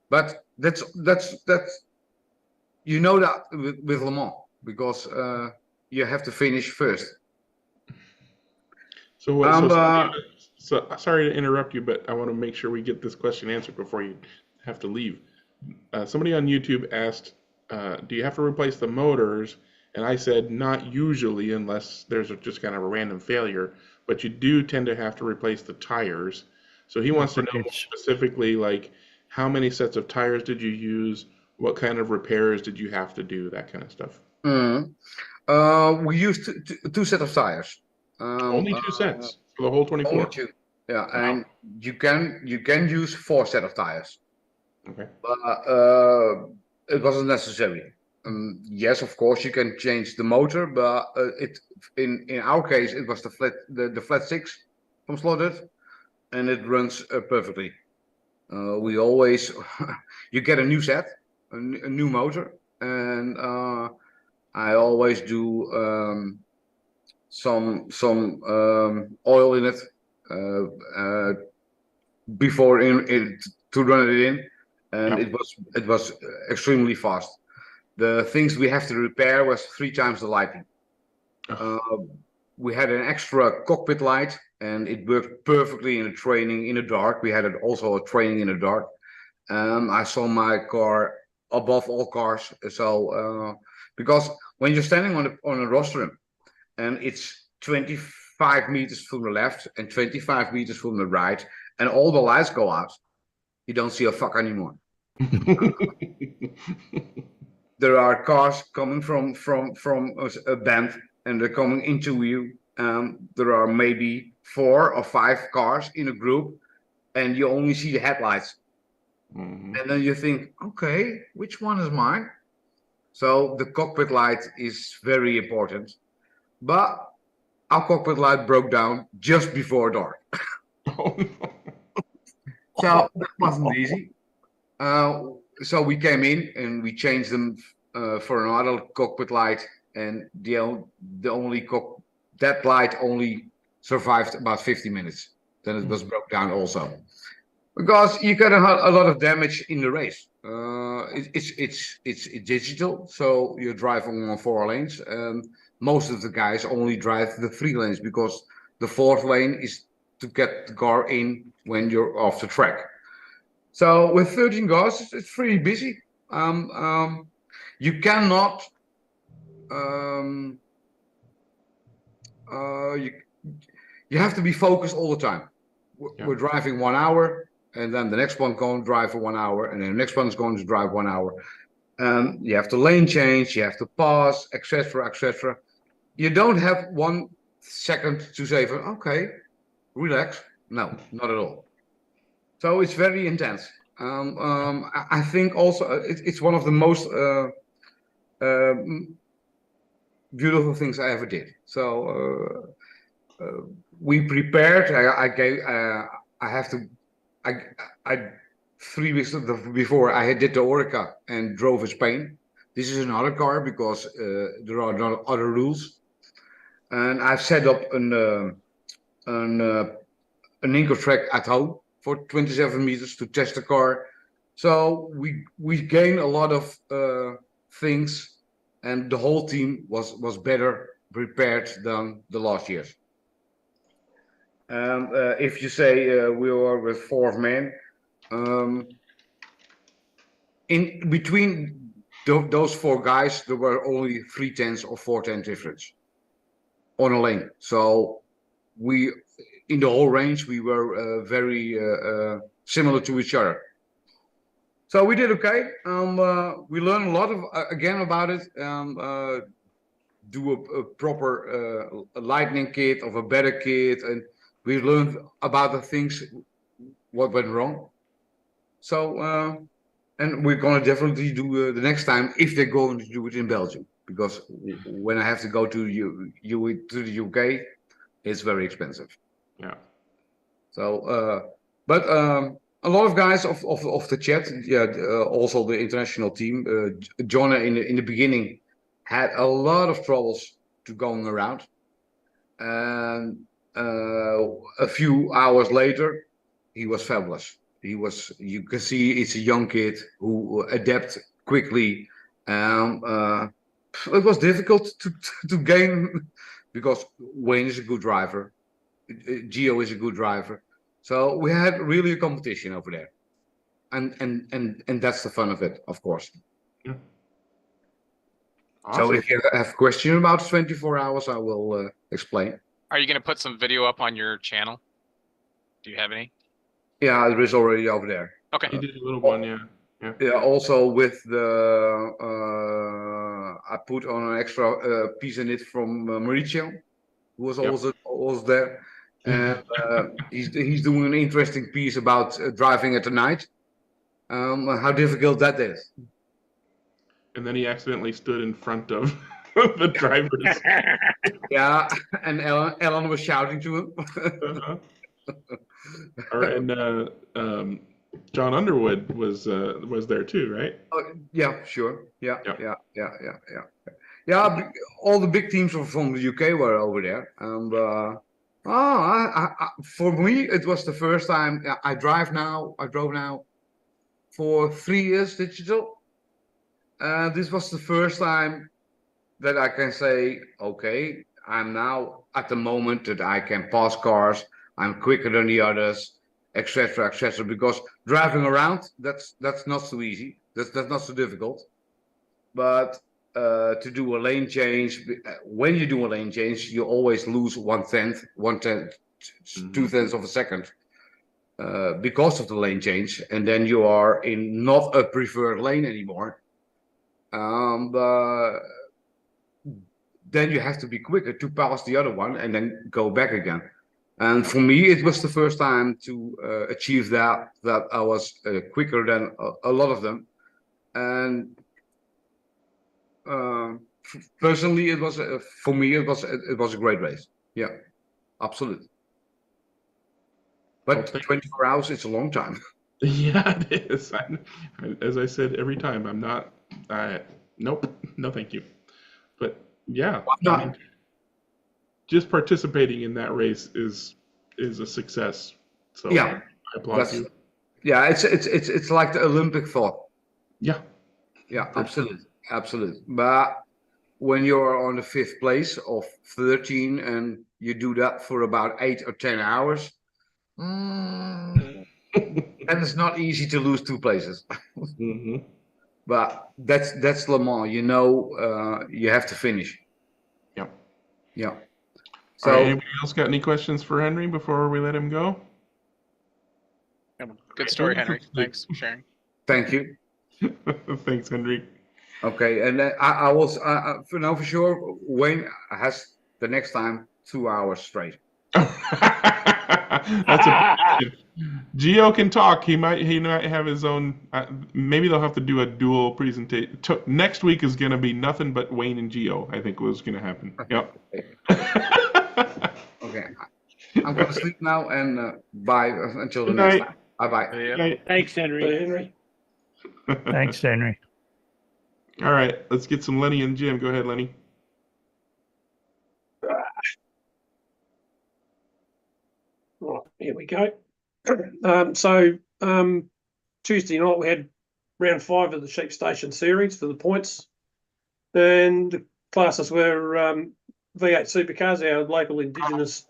But that's you know that with Le Mans because you have to finish first. So sorry to interrupt you, but I want to make sure we get this question answered before you have to leave. Somebody on YouTube asked, do you have to replace the motors? And I said, not usually unless there's just kind of a random failure, but you do tend to have to replace the tires. So he wants to know specifically, like, how many sets of tires did you use? What kind of repairs did you have to do? That kind of stuff. We used two sets of tires. Only 2 sets for the whole 24. Only 2. Yeah, wow. And you can use 4 sets of tires. Okay. But it wasn't necessary. Yes, of course you can change the motor, but in our case it was the flat 6 from Slotted, and it runs perfectly. We always you get a new set, a new motor, and I always do some oil in it before to run it in, and it was extremely fast. The things we have to repair was 3 times the lighting. We had an extra cockpit light, and it worked perfectly in a training in the dark. We had also a training in the dark. I saw my car above all cars. So because when you're standing on a rostrum, and it's 25 meters from the left and 25 meters from the right, and all the lights go out, you don't see a fuck anymore. There are cars coming from a bend, and they're coming into you. There are maybe 4 or 5 cars in a group, and you only see the headlights. And then you think, okay, which one is mine? So the cockpit light is very important. But our cockpit light broke down just before dark. So that wasn't easy. So we came in and we changed them for another cockpit light, and that light only survived about 50 minutes. Then it was broke down also, because you got a lot of damage in the race. It's digital, so you drive on 4 lanes, and most of the guys only drive the 3 lanes because the 4th lane is to get the car in when you're off the track. So with 13 cars, it's pretty busy. You cannot. You have to be focused all the time. We're driving 1 hour, and then the next one going to drive for 1 hour, and then the next one's going to drive 1 hour. You have to lane change, you have to pass, etc., etc. You don't have 1 second to say, okay, relax. No, not at all. So it's very intense. I think also it's one of the most beautiful things I ever did. So we prepared. I 3 weeks before I did the Orica and drove in Spain. This is another car because there are no other rules, and I've set up an Inco track at home for 27 meters to test the car. So we gained a lot of things, and the whole team was better prepared than the last years. And if you say we were with 4 men, in between those 4 guys, there were only 3 tenths or 4 tenths difference on a lane. So in the whole range, we were very similar to each other. So we did okay. We learned a lot of again about it. Do a proper lightning kit of a better kit, and we learned about the things what went wrong. So and we're gonna definitely do the next time if they're going to do it in Belgium, because when I have to go to to the UK, it's very expensive. Yeah. So but a lot of guys of the chat, also the international team, John in the beginning had a lot of troubles to going around, and a few hours later, he was fabulous. You can see it's a young kid who adapt quickly. It was difficult to gain because Wayne is a good driver, Gio is a good driver, so we had really a competition over there, and that's the fun of it, of course. Yeah. So Awesome. if you have a question about 24 hours, I will explain. Are you going to put some video up on your channel? Do you have any? Yeah, there is already over there. Okay. He did a little one, yeah. Yeah. Yeah, also with the I put on an extra piece in it from Mauricio, who was also there, and he's doing an interesting piece about driving at the night, how difficult that is. And then he accidentally stood in front of the drivers. Yeah, and Ellen was shouting to him. Uh-huh. And John Underwood was there too, right? Yeah, sure. Yeah. Yeah, all the big teams from the UK were over there, and for me it was the first time. I drove now for 3 years digital, and this was the first time that I can say, okay, I'm now at the moment that I can pass cars. I'm quicker than the others, etc., etc. Because driving around, that's not so easy. That's not so difficult. But to do a lane change, when you do a lane change, you always lose 1/10, 2/10 of a second because of the lane change, and then you are in not a preferred lane anymore. Then you have to be quicker to pass the other one and then go back again. And for me, it was the first time to achieve that I was quicker than a lot of them. And personally, it was for me it was a great race. Yeah, absolutely. But 24 hours, it's a long time. Yeah, it is. As I said every time, I'm not. Nope, no, thank you. But yeah, I mean, just participating in that race is a success. So yeah, I applaud you. Yeah, it's like the Olympic thought. Yeah. Yeah, absolutely. But when you're on the 5th place of 13 and you do that for about 8 or 10 hours, and it's not easy to lose 2 places. Mm-hmm. But that's Le Mans. You have to finish. Yep. Yeah. So, all right, anybody else got any questions for Henry before we let him go? Good story, Henry. Thanks for sharing. Thank you. Thanks, Henry. Okay, and I will for sure. Wayne has the next time 2 hours straight. That's a Gio can talk. He might have his own. Maybe they'll have to do a dual presentation. Next week is going to be nothing but Wayne and Gio. I think was going to happen. Yep. Okay, I'm going to sleep now and bye until the next time. Bye. Thanks, Henry. Thanks, Henry. All right, let's get some Lenny and Jim. Go ahead, Lenny. Right, here we go. Tuesday night we had round 5 of the Sheep Station series for the points, and the classes were V8 supercars, our local Indigenous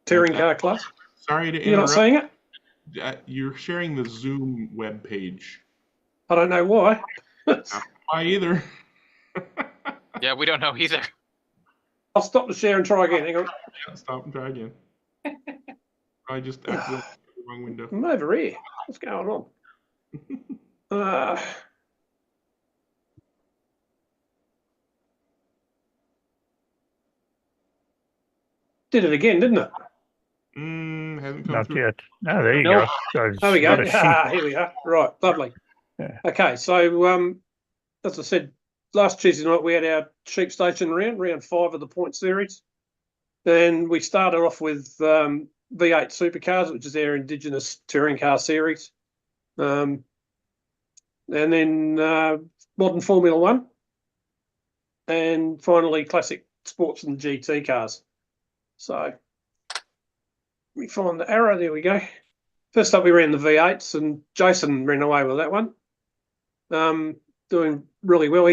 touring car class. Sorry to interrupt. You're not seeing it? You're sharing the Zoom web page. I don't know why. Why either? Yeah, we don't know either. I'll stop the share and try again. Hang on. Yeah, stop and try again. I just accidentally put the wrong window. I'm over here. What's going on? Did it again, didn't it? Hasn't come Not through. yet. No, there you No. go. So it's There we go. not a sheep. Here we are. Right, lovely. Yeah. Okay, so as I said, last Tuesday night we had our sheep station round 5 of the point series. And we started off with V8 supercars, which is their indigenous touring car series. And then modern Formula One. And finally, classic sports and GT cars. So we find the arrow. There we go. First up, we ran the V8s, and Jason ran away with that one. Doing really well.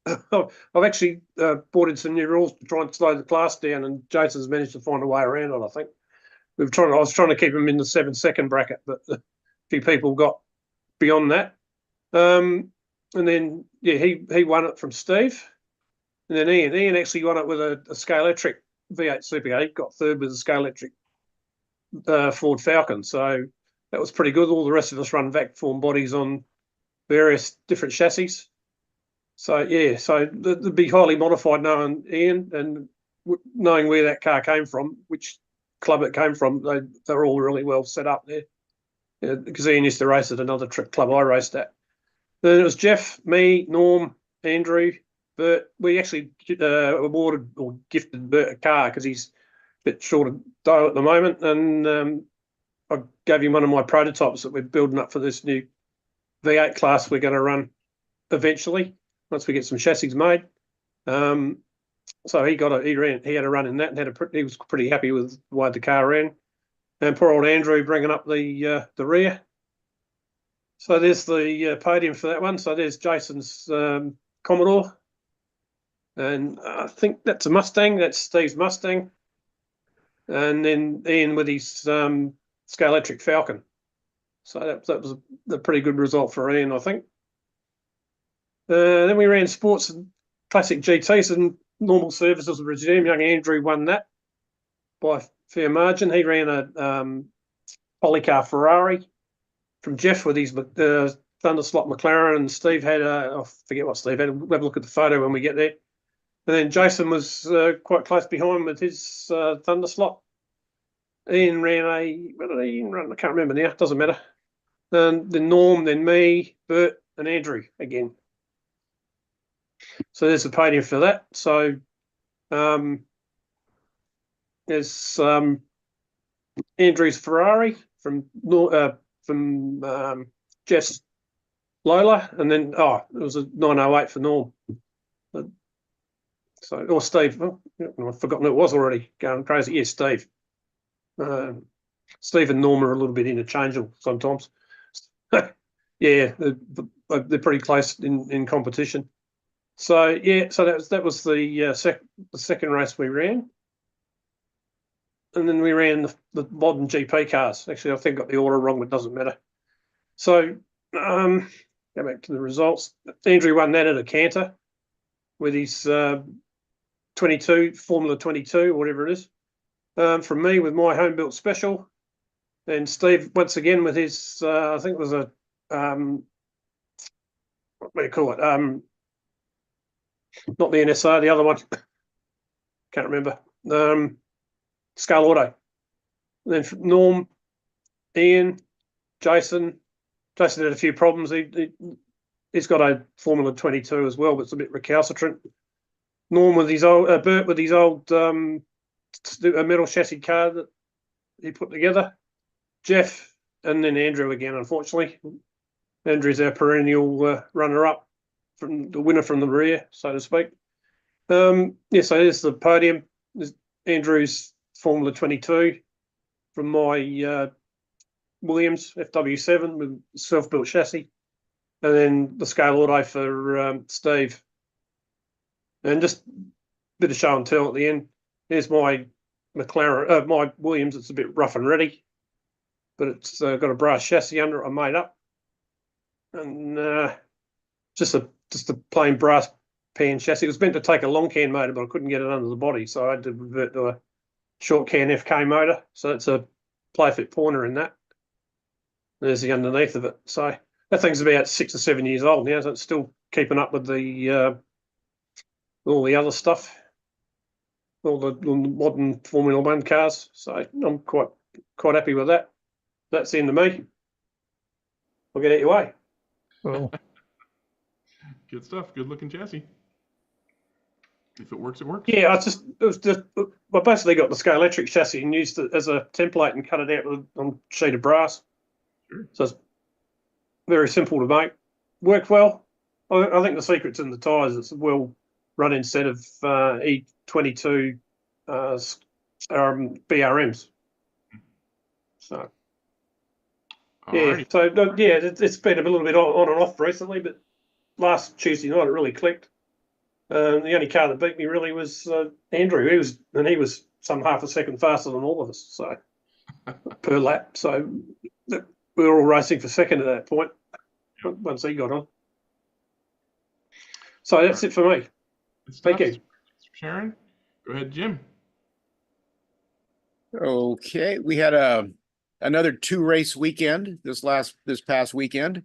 I've actually brought in some new rules to try and slow the class down, and Jason's managed to find a way around it. I think I was trying to keep him in the 7-second bracket, but a few people got beyond that. And then he won it from Steve, and then Ian actually won it with a Scalextric V8 Supercar. He got third with a Scalextric Ford Falcon, so that was pretty good. All the rest of us run vac form bodies on various different chassis. So they'd be highly modified knowing Ian and knowing where that car came from, which club it came from. They're all really well set up there. Because Ian used to race at another club I raced at. Then it was Jeff, me, Norm, Andrew, Bert. We actually awarded or gifted Bert a car because he's a bit short of dough at the moment, and I gave him one of my prototypes that we're building up for this new V8 class we're going to run eventually once we get some chassis made. So he had a run in that, and he was pretty happy with the way the car ran. And poor old Andrew bringing up the rear. So there's the podium for that one. So there's Jason's Commodore, and I think that's a Mustang. That's Steve's Mustang, and then Ian with his Scalextric Falcon. So that was a pretty good result for Ian, I think. Then we ran sports and classic GTs and normal services with Resume. Young Andrew won that by a fair margin. He ran a polycar Ferrari from Jeff with his Thunderslot McLaren, and Steve had I forget what Steve had. We'll have a look at the photo when we get there. And then Jason was quite close behind with his Thunderslot. Ian ran what did Ian run? I can't remember now. Doesn't matter. Then Norm, then me, Bert, and Andrew again. So there's the podium for that. So there's Andrew's Ferrari from Jeff's Lola, and then it was a 908 for Norm. Or Steve. I've forgotten who it was already. Going crazy. Yeah, Steve. Steve and Norm are a little bit interchangeable sometimes. Yeah, they're pretty close in competition. So that was the second race we ran, and then we ran the modern GP cars. Actually, I think I got the order wrong, but it doesn't matter. So go back to the results. Andrew won that at a canter with his 22 Formula 22, whatever it is. From me with my home built special, and Steve once again with his I think it was a what do you call it? Not the NSR, the other one. Can't remember. Scale Auto. And then Norm, Ian, Jason. Jason had a few problems. He's got a Formula 22 as well, but it's a bit recalcitrant. Norm with his old Bert with his old a metal chassis car that he put together. Jeff, and then Andrew again, unfortunately. Andrew's our perennial runner-up, from the winner from the rear, so to speak. So there's the podium. There's Andrew's Formula 22 from my Williams FW7 with self-built chassis, and then the Scale Auto for Steve. And just a bit of show and tell at the end. There's my McLaren, my Williams. It's a bit rough and ready, but it's got a brass chassis under it. I made up, and just a plain brass pan chassis. It was meant to take a long can motor, but I couldn't get it under the body, so I had to revert to a short can FK motor. So it's a playfit pointer in that. There's the underneath of it. So that thing's about 6 or 7 years old now, so it's still keeping up with the all the other stuff, all the modern Formula One cars. So I'm quite happy with that. That's the end of me. I'll get out your way. Well, Good stuff. Good looking chassis. If it works, it works. Yeah, I basically got the Scalextric chassis and used it as a template and cut it out on a sheet of brass. Sure. So it's very simple to make. Worked well. I think the secret's in the tyres. It's a well run-in set of E22 BRMs. So Alrighty. it's been a little bit on and off recently, but last Tuesday night it really clicked. The only car that beat me really was Andrew. He was some half a second faster than all of us, so per lap. So we were all racing for second at that point once he got on. So that's it for me. Thank you. Thanks for sharing. Go ahead, Jim. Okay, we had another 2-race weekend this past weekend.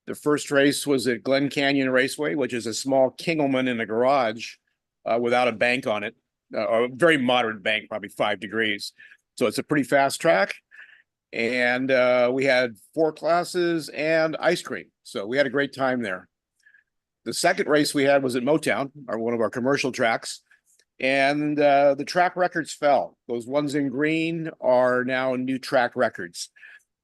The first race was at Glen Canyon Raceway, which is a small Kingelman in a garage without a bank on it, or a very moderate bank, probably 5 degrees. So it's a pretty fast track. And we had 4 classes and ice cream. So we had a great time there. The second race we had was at Motown, one of our commercial tracks. And the track records fell. Those ones in green are now new track records.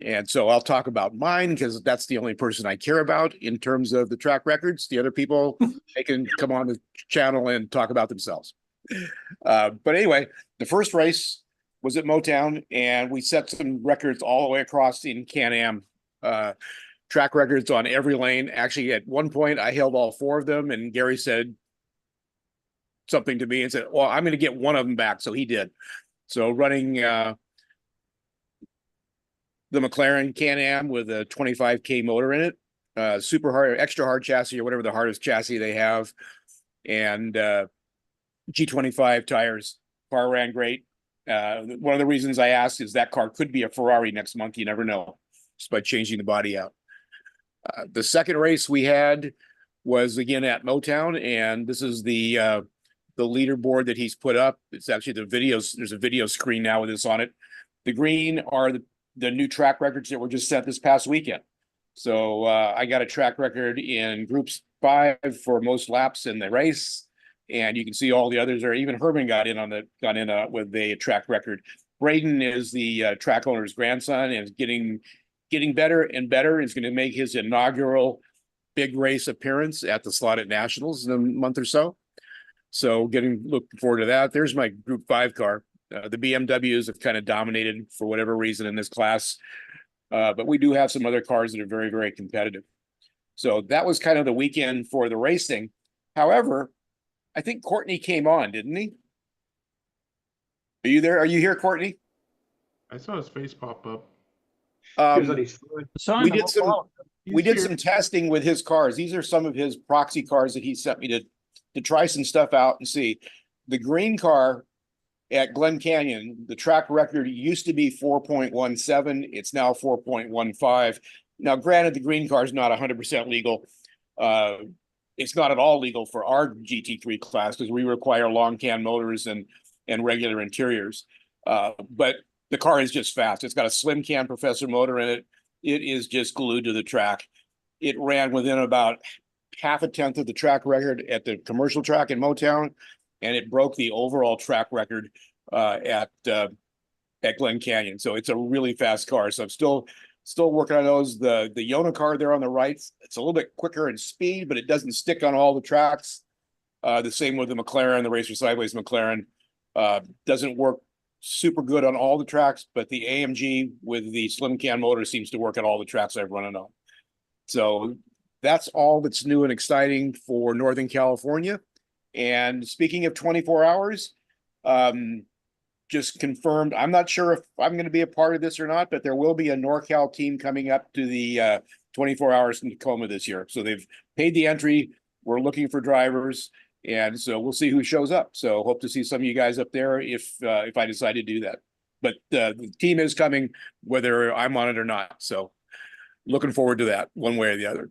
And so I'll talk about mine because that's the only person I care about in terms of the track records. The other people, they can come on the channel and talk about themselves. But anyway, the first race was at Motown, and we set some records all the way across in Can-Am. Track records on every lane. Actually, at one point, I held all 4 of them, and Gary said something to me and said, well, I'm going to get one of them back. So he did. So running the McLaren Can-Am with a 25K motor in it, super hard, extra hard chassis or whatever the hardest chassis they have, and G25 tires. Car ran great. One of the reasons I asked is that car could be a Ferrari next month. You never know, just by changing the body out. The second race we had was again at Motown, and this is the leaderboard that he's put up. It's actually the videos. There's a video screen now with this on it. The green are the new track records that were just set this past weekend. So I got a track record in groups 5 for most laps in the race, and you can see all the others are. Even Herman got in with a track record. Braden is the track owner's grandson and is getting better and better. He's going to make his inaugural big race appearance at the Slotted Nationals in a month or so. So looking forward to that. There's my Group 5 car. The BMWs have kind of dominated for whatever reason in this class. But we do have some other cars that are very, very competitive. So that was kind of the weekend for the racing. However, I think Courtney came on, didn't he? Are you there? Are you here, Courtney? I saw his face pop up. We did some testing with his cars. These are some of his proxy cars that he sent me to try some stuff out and see. The green car at Glen Canyon, the track record used to be 4.17. It's now 4.15. Now, granted, the green car is not 100% legal. It's not at all legal for our GT3 class because we require long can motors and regular interiors. But the car is just fast. It's got a slim can Professor motor in it. It is just glued to the track. It ran within about half a tenth of the track record at the commercial track in Motown, and it broke the overall track record at Glen Canyon. So it's a really fast car. So I'm still working on those. The Yona car there on the right, it's a little bit quicker in speed, but it doesn't stick on all the tracks. The same with the McLaren, the Racer Sideways McLaren. Doesn't work super good on all the tracks, but the AMG with the slim can motor seems to work at all the tracks I've run it on. So that's all that's new and exciting for Northern California. And speaking of 24 hours, just confirmed, I'm not sure if I'm going to be a part of this or not, but there will be a NorCal team coming up to the 24 hours in Tacoma this year. So they've paid the entry. We're looking for drivers. And so we'll see who shows up. So hope to see some of you guys up there if I decide to do that. but the team is coming, whether I'm on it or not. So looking forward to that one way or the other.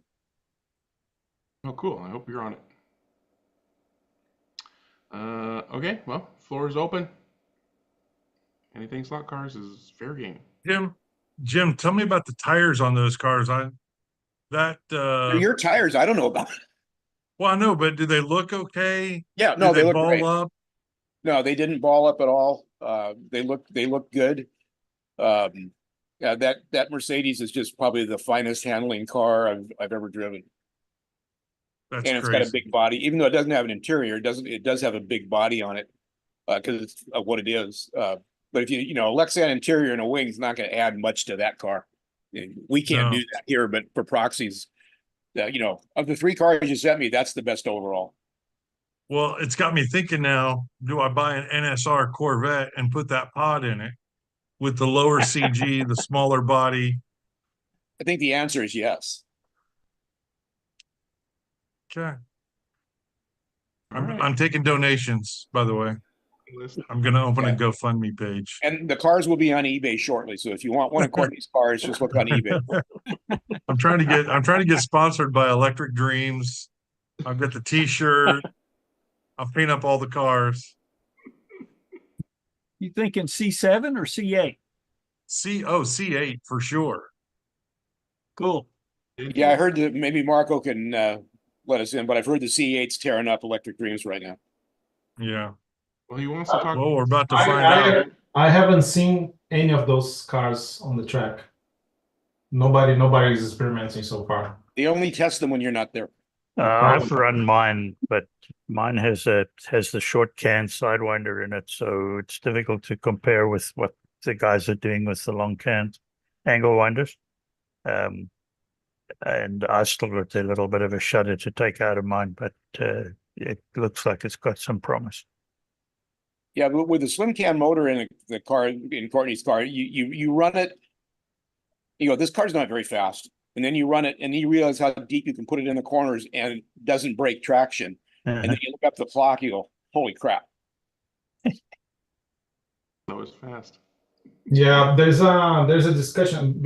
Oh, cool. I hope you're on it. Okay, well, floor is open. Anything slot cars is fair game. Jim, tell me about the tires on those cars. They're your tires. I don't know about it. Well, I know, but do they look okay? Yeah, no, Did they look ball great. up? No, they didn't ball up at all. They look good. Yeah, that Mercedes is just probably the finest handling car I've ever driven. That's And it's crazy. got a big body, even though it doesn't have an interior. It does have a big body on it because it's what it is. But if you know, Lexan interior and a wing is not going to add much to that car. We can't No. do that here, but for proxies, you know, of the 3 cars you sent me, that's the best overall. Well, it's got me thinking now, do I buy an NSR Corvette and put that pod in it with the lower CG, the smaller body? I think the answer is yes. Okay. All right. I'm taking donations, by the way. I'm going to open a GoFundMe page. And the cars will be on eBay shortly. So if you want one of Courtney's cars, just look on eBay. I'm trying to get sponsored by Electric Dreams. I'll get the T-shirt. I'll paint up all the cars. You thinking C7 or C8? C8 for sure. Cool. Yeah, I heard that maybe Marco can let us in, but I've heard the C8's tearing up Electric Dreams right now. Yeah. Well, he wants to talk. Well, we're about to find out. I haven't seen any of those cars on the track. Nobody is experimenting so far. They only test them when you're not there. I've run mine, but mine has the short can sidewinder in it, so it's difficult to compare with what the guys are doing with the long cans angle winders. And I still got a little bit of a shudder to take out of mine, but it looks like it's got some promise. Yeah, but with the slim can motor in the car, in Courtney's car, you run it, you go, this car's not very fast. And then you run it and you realize how deep you can put it in the corners and it doesn't break traction. And then you look up the clock, you go, holy crap. That was fast. Yeah, there's a discussion.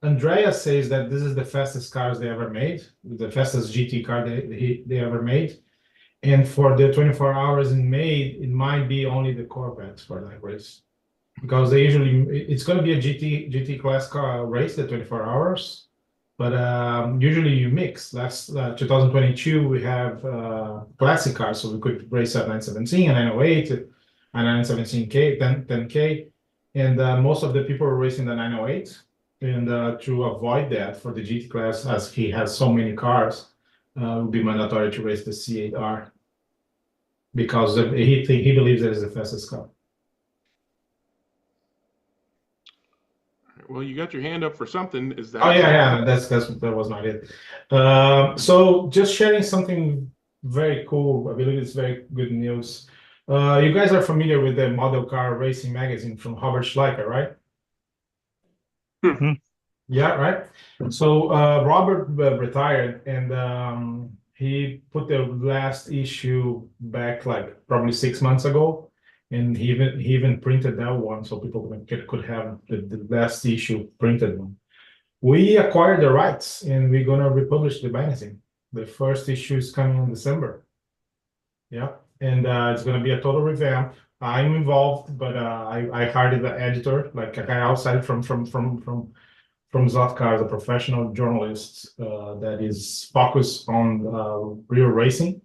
Andrea says that this is the fastest cars they ever made, the fastest GT car they ever made. And for the 24 hours in May, it might be only the Corvettes for that race. Because it's going to be a GT class car race, the 24 hours. But usually you mix. Last 2022, we have classic cars, so we could race at 917 and 908 and 917K, 10K. And most of the people are racing the 908. And to avoid that for the GT class, as he has so many cars, it would be mandatory to race the C8R. Because he believes that is the fastest car. Well, you got your hand up for something. Is that? Oh yeah, that was not it. So just sharing something very cool. I believe it's very good news. You guys are familiar with the Model Car Racing magazine from Robert Schleicher, right? Mm-hmm. Yeah, right. So Robert retired, and he put the last issue back like probably 6 months ago. And he even printed that one so people could have the last issue printed one. We acquired the rights and we're gonna republish the magazine. The first issue is coming in December. Yeah, and it's gonna be a total revamp. I'm involved, but I hired the editor, like a guy outside from Zotcar, a professional journalist that is focused on real racing.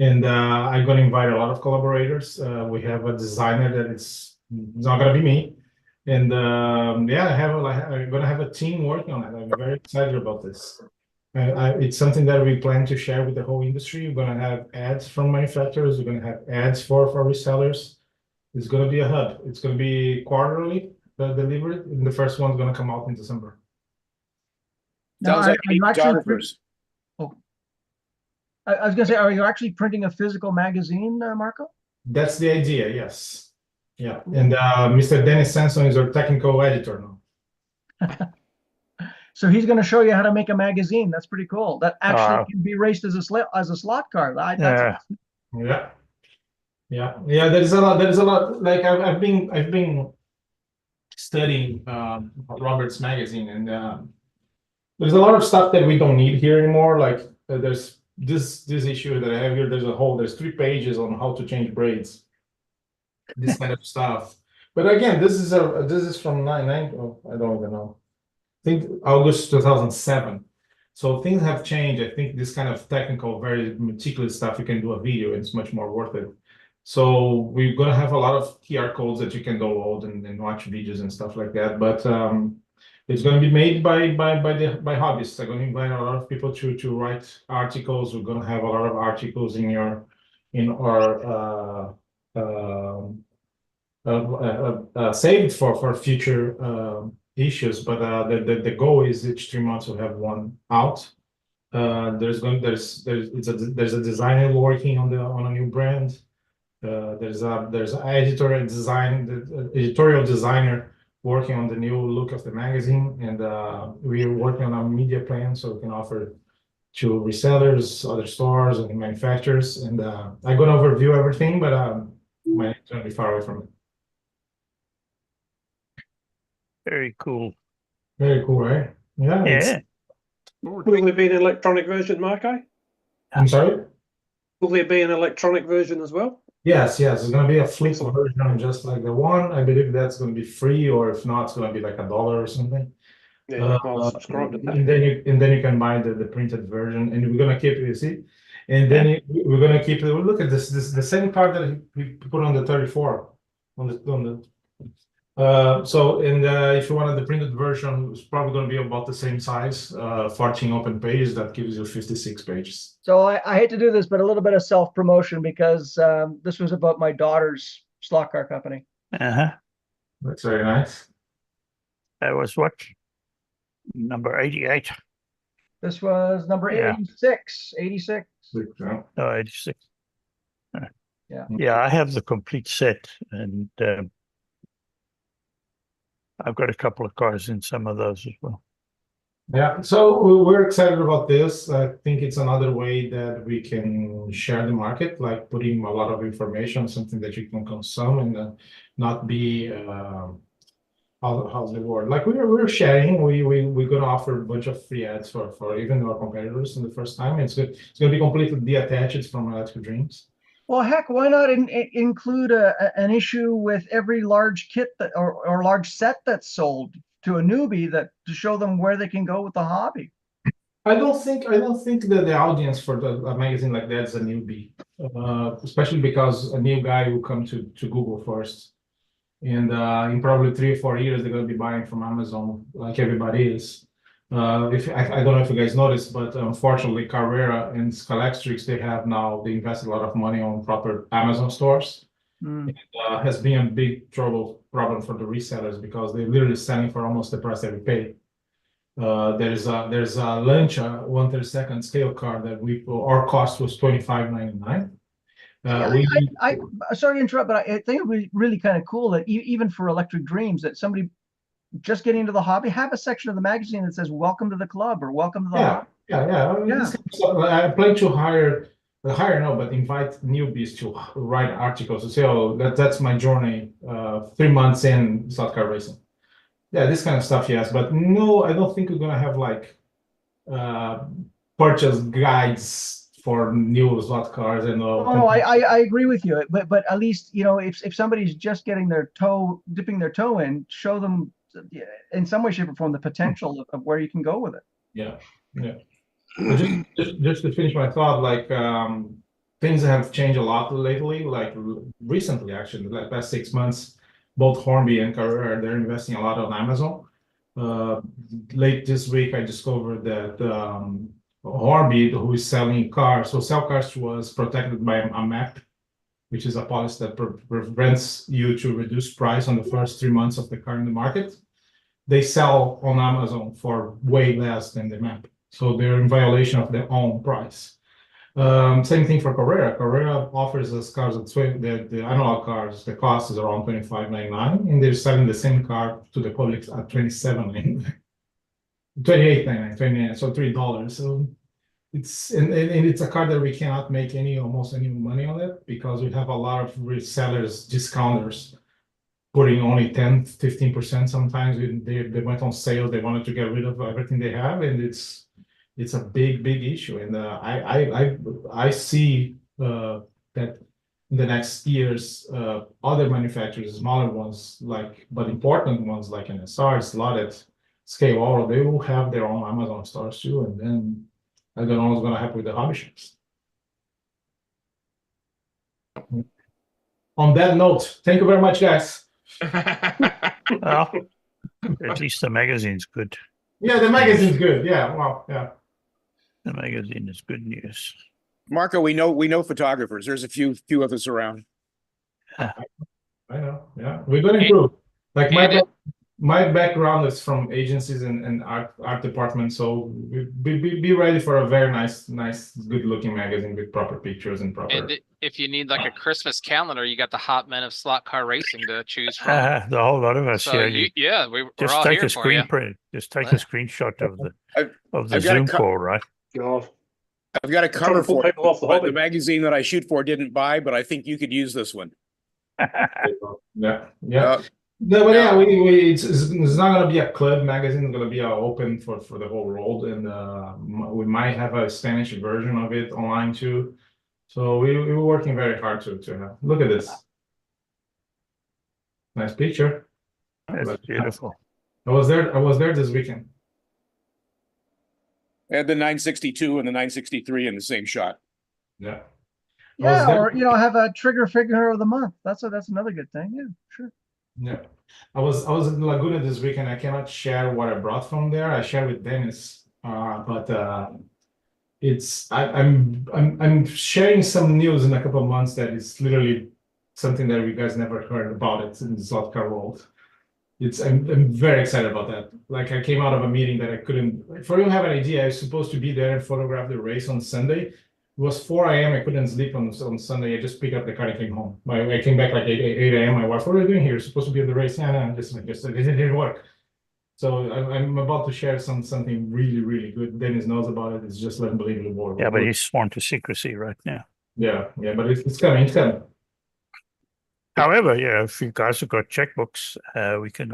And I'm going to invite a lot of collaborators. We have a designer that it's not going to be me. And yeah, I'm going to have a team working on it. I'm very excited about this. It's something that we plan to share with the whole industry. We're going to have ads from manufacturers. We're going to have ads for resellers. It's going to be a hub. It's going to be quarterly delivered. And the first one's going to come out in December. Sounds like you need photographers. I was going to say, are you actually printing a physical magazine, Marco? That's the idea, yes. Yeah, and Mr. Dennis Sanson is our technical editor now. So he's going to show you how to make a magazine. That's pretty cool. That actually can be raced as a slot car. Yeah. Yeah, yeah. There's a lot. There's a lot. Like I've been studying Robert's magazine, and there's a lot of stuff that we don't need here anymore. Like there's this issue that I have here. There's 3 pages on how to change braids, this kind of stuff. But again, this is from oh, I don't even know. I think August 2007. So things have changed. I think this kind of technical, very meticulous stuff, you can do a video, and it's much more worth it. So we're gonna have a lot of QR codes that you can download and watch videos and stuff like that. But it's going to be made by hobbyists. I'm going to invite a lot of people to write articles. We're going to have a lot of articles in our saved for future issues. But the goal is each 3 months we'll have one out. There's a designer working on a new brand. There's an editorial designer working on the new look of the magazine, and we're working on a media plan so we can offer to resellers, other stores, and manufacturers. And I'm going to overview everything, but my name's going to be far away from it. Very cool. Very cool, right? Yeah. Yeah. Will there be an electronic version, Marco? I'm sorry? Will there be an electronic version as well? Yes. It's going to be a flip version, just like the one. I believe that's going to be free, or if not, it's going to be like $1 or something. Yeah, I'll subscribe to that. And then you can buy the printed version, and we're going to keep it. You see, and then we're going to keep it. Look at this the same card that we put on the 34 on the. If you wanted the printed version, it's probably going to be about the same size, 14 open pages. That gives you 56 pages. So I hate to do this, but a little bit of self-promotion, because this was about my daughter's slot car company. That's very nice. That was what? Number 88. This was number 86. 86. No, 86. Yeah. Yeah, I have the complete set, and I've got a couple of cars in some of those as well. Yeah, so we're excited about this. I think it's another way that we can share the market, like putting a lot of information, something that you can consume and not be how's the word? Like we're sharing. We're gonna offer a bunch of free ads for even our competitors in the first time. It's good. It's gonna be completely detached from Electric Dreams. Well, heck, why not include an issue with every large kit or large set that's sold to a newbie, to show them where they can go with the hobby? I don't think that the audience for a magazine like that is a newbie, especially because a new guy will come to Google first, and in probably 3 or 4 years they're going to be buying from Amazon like everybody is. If I don't know if you guys noticed, but unfortunately Carrera and Scalextrics, they invested a lot of money on proper Amazon stores. It has been a big problem for the resellers, because they're literally selling for almost the price that we pay. There's a Lancia 1/32 scale car that our cost was $25.99. Sorry to interrupt, but I think it would be really kind of cool that even for Electric Dreams, that somebody just getting into the hobby have a section of the magazine that says "Welcome to the club" or "Welcome to the hobby." I plan to hire no, but invite newbies to write articles to say, "Oh, that's my journey, 3 months in slot car racing." Yeah, this kind of stuff, yes, but no, I don't think we're gonna have like purchase guides for new slot cars and all. No, I agree with you, but at least, if somebody's just dipping their toe in, show them in some way, shape, or form the potential of where you can go with it. Yeah. Just to finish my thought, like things have changed a lot lately. Like recently, actually, the past 6 months, both Hornby and Carrera, they're investing a lot on Amazon. Late this week, I discovered that Hornby, who is selling cars, so sell cars was protected by a MAP, which is a policy that prevents you to reduce price on the first 3 months of the car in the market. They sell on Amazon for way less than the MAP, so they're in violation of their own price. Same thing for Carrera. Carrera offers us cars at the analog cars. The cost is around $25.99, and they're selling the same car to the public at $27.99, $28.99, $29, so $3. So it's and it's a car that we cannot make almost any money on it because we have a lot of resellers, discounters, putting only 10-15%. Sometimes they went on sale, they wanted to get rid of everything they have, and it's a big issue. And I see that in the next years, other manufacturers, smaller ones but important ones like NSR, Slotted, Scale Auto, they will have their own Amazon stores too, and then I don't know what's going to happen with the hobby shops. On that note, thank you very much, guys. Well, at least the magazine's good. Yeah, the magazine's good. Yeah, well, yeah. The magazine is good news. Marco, we know photographers. There's a few of us around. I know. Yeah, we're going to improve. Like my background is from agencies and art department, so be ready for a very nice, good looking magazine with proper pictures and proper. And if you need like a Christmas calendar, you got the hot men of slot car racing to choose from. The whole lot of us So here. we're just all take here a for screen you. print. Just take a screenshot of the I've got Zoom call, right? God. I've got a cover for it, people off the but hobby. the magazine that I shoot for didn't buy, but I think you could use this one. Yeah. No, but yeah, it's not going to be a club magazine. It's going to be open for the whole world, and we might have a Spanish version of it online too. So we were working very hard to have. Look at this, nice picture. That's beautiful. I was there this weekend. I had the 962 and the 963 in the same shot. Yeah. Yeah, or have a trigger figure of the month. That's another good thing. Yeah, sure. Yeah, I was in Laguna this weekend. I cannot share what I brought from there. I share with Dennis, but I'm sharing some news in a couple of months that is literally something that you guys never heard about it in the slot car world. I'm very excited about that. Like I came out of a meeting that I couldn't. For you to have an idea, I was supposed to be there and photograph the race on Sunday. It was 4 a.m. I couldn't sleep on Sunday. I just picked up the car and came home. I came back like 8 a.m. My wife, what are you doing here? You're supposed to be at the race. Yeah, no, it didn't work. So I'm about to share something really good. Dennis knows about it. It's just unbelievable. Yeah, but he's sworn to secrecy right now. Yeah, but it's coming. It's coming. However, yeah, if you guys have got checkbooks, we can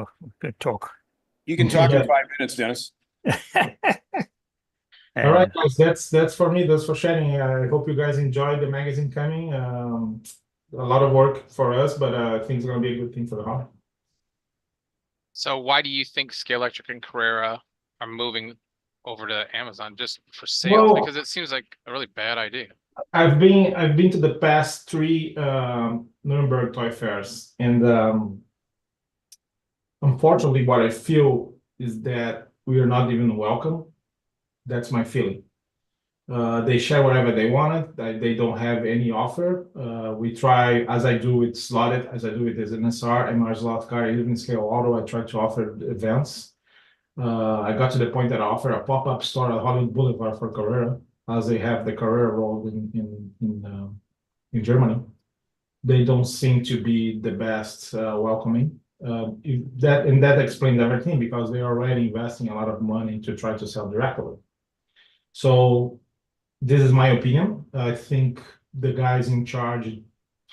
talk. You can talk in 5 minutes, Dennis. All right, guys, that's for me. That's for sharing. I hope you guys enjoyed the magazine coming. A lot of work for us, but I think it's going to be a good thing for the hobby. So why do you think Scale Electric and Carrera are moving over to Amazon just for sales? Well, because it seems like a really bad idea. I've been to the past 3 Nuremberg toy fairs, and unfortunately, what I feel is that we are not even welcome. That's my feeling. They share whatever they wanted. They don't have any offer. We try, as I do with Slotted, as I do with NSR, MR Slot Car, even Scale Auto, I try to offer events. I got to the point that I offer a pop-up store at Hollywood Boulevard for Carrera, as they have the Carrera Road in Germany. They don't seem to be the best welcoming. That explains everything, because they're already investing a lot of money to try to sell directly. So this is my opinion. I think the guys in charge,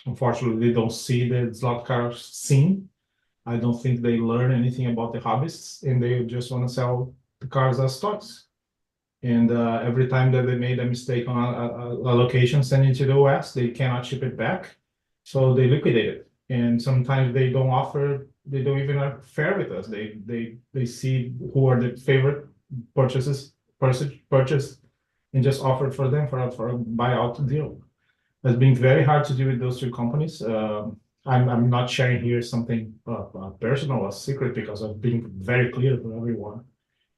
unfortunately, they don't see the slot car scene. I don't think they learn anything about the hobbyists, and they just want to sell the cars as toys. And every time that they made a mistake on a location, send it to the US, they cannot ship it back. So they liquidate it. And sometimes they don't offer, they don't even are fair with us. They see who are the favorite purchase and just offer it for them for a buyout deal. It's been very hard to do with those 2 companies. I'm not sharing here something personal or secret, because I've been very clear for everyone.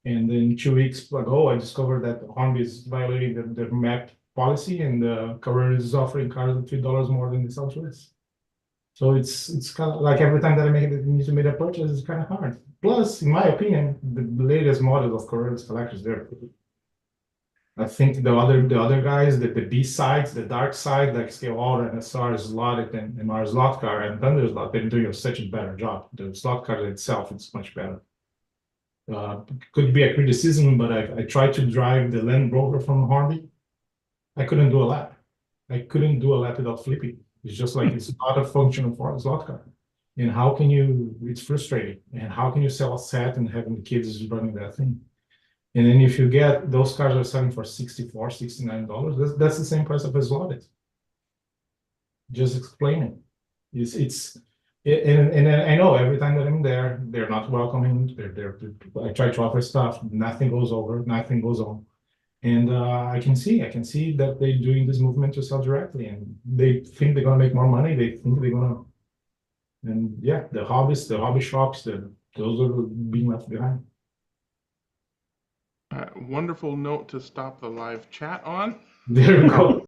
And then 2 weeks ago, I discovered that Hornby is violating the MAP policy, and Carrera is offering cars at $3 more than the sell to us. So it's kind of like every time that I need to make a purchase, it's kind of hard. Plus, in my opinion, the latest model of Carrera's collectors, there. I think the other guys, the B sides, the dark side, like Scale Auto and SR Slotted and our Slot Car and Thunder Slot, they're doing such a better job. The slot car itself, it's much better. Could be a criticism, but I tried to drive the Land Rover from Hornby I couldn't do a lap. I couldn't do a lap without flipping. It's just like it's not a function for a slot car. And how can you? It's frustrating. And how can you sell a set and having the kids running that thing? And then if you get those cars are selling for $64, $69, that's the same price of a slotted. Just explain it. And I know every time that I'm there, they're not welcoming. I try to offer stuff. Nothing goes over. Nothing goes on. And I can see that they're doing this movement to sell directly, and they think they're gonna make more money. They think they're gonna, and yeah, the hobby shops, those are being left behind. Wonderful note to stop the live chat on. There we go.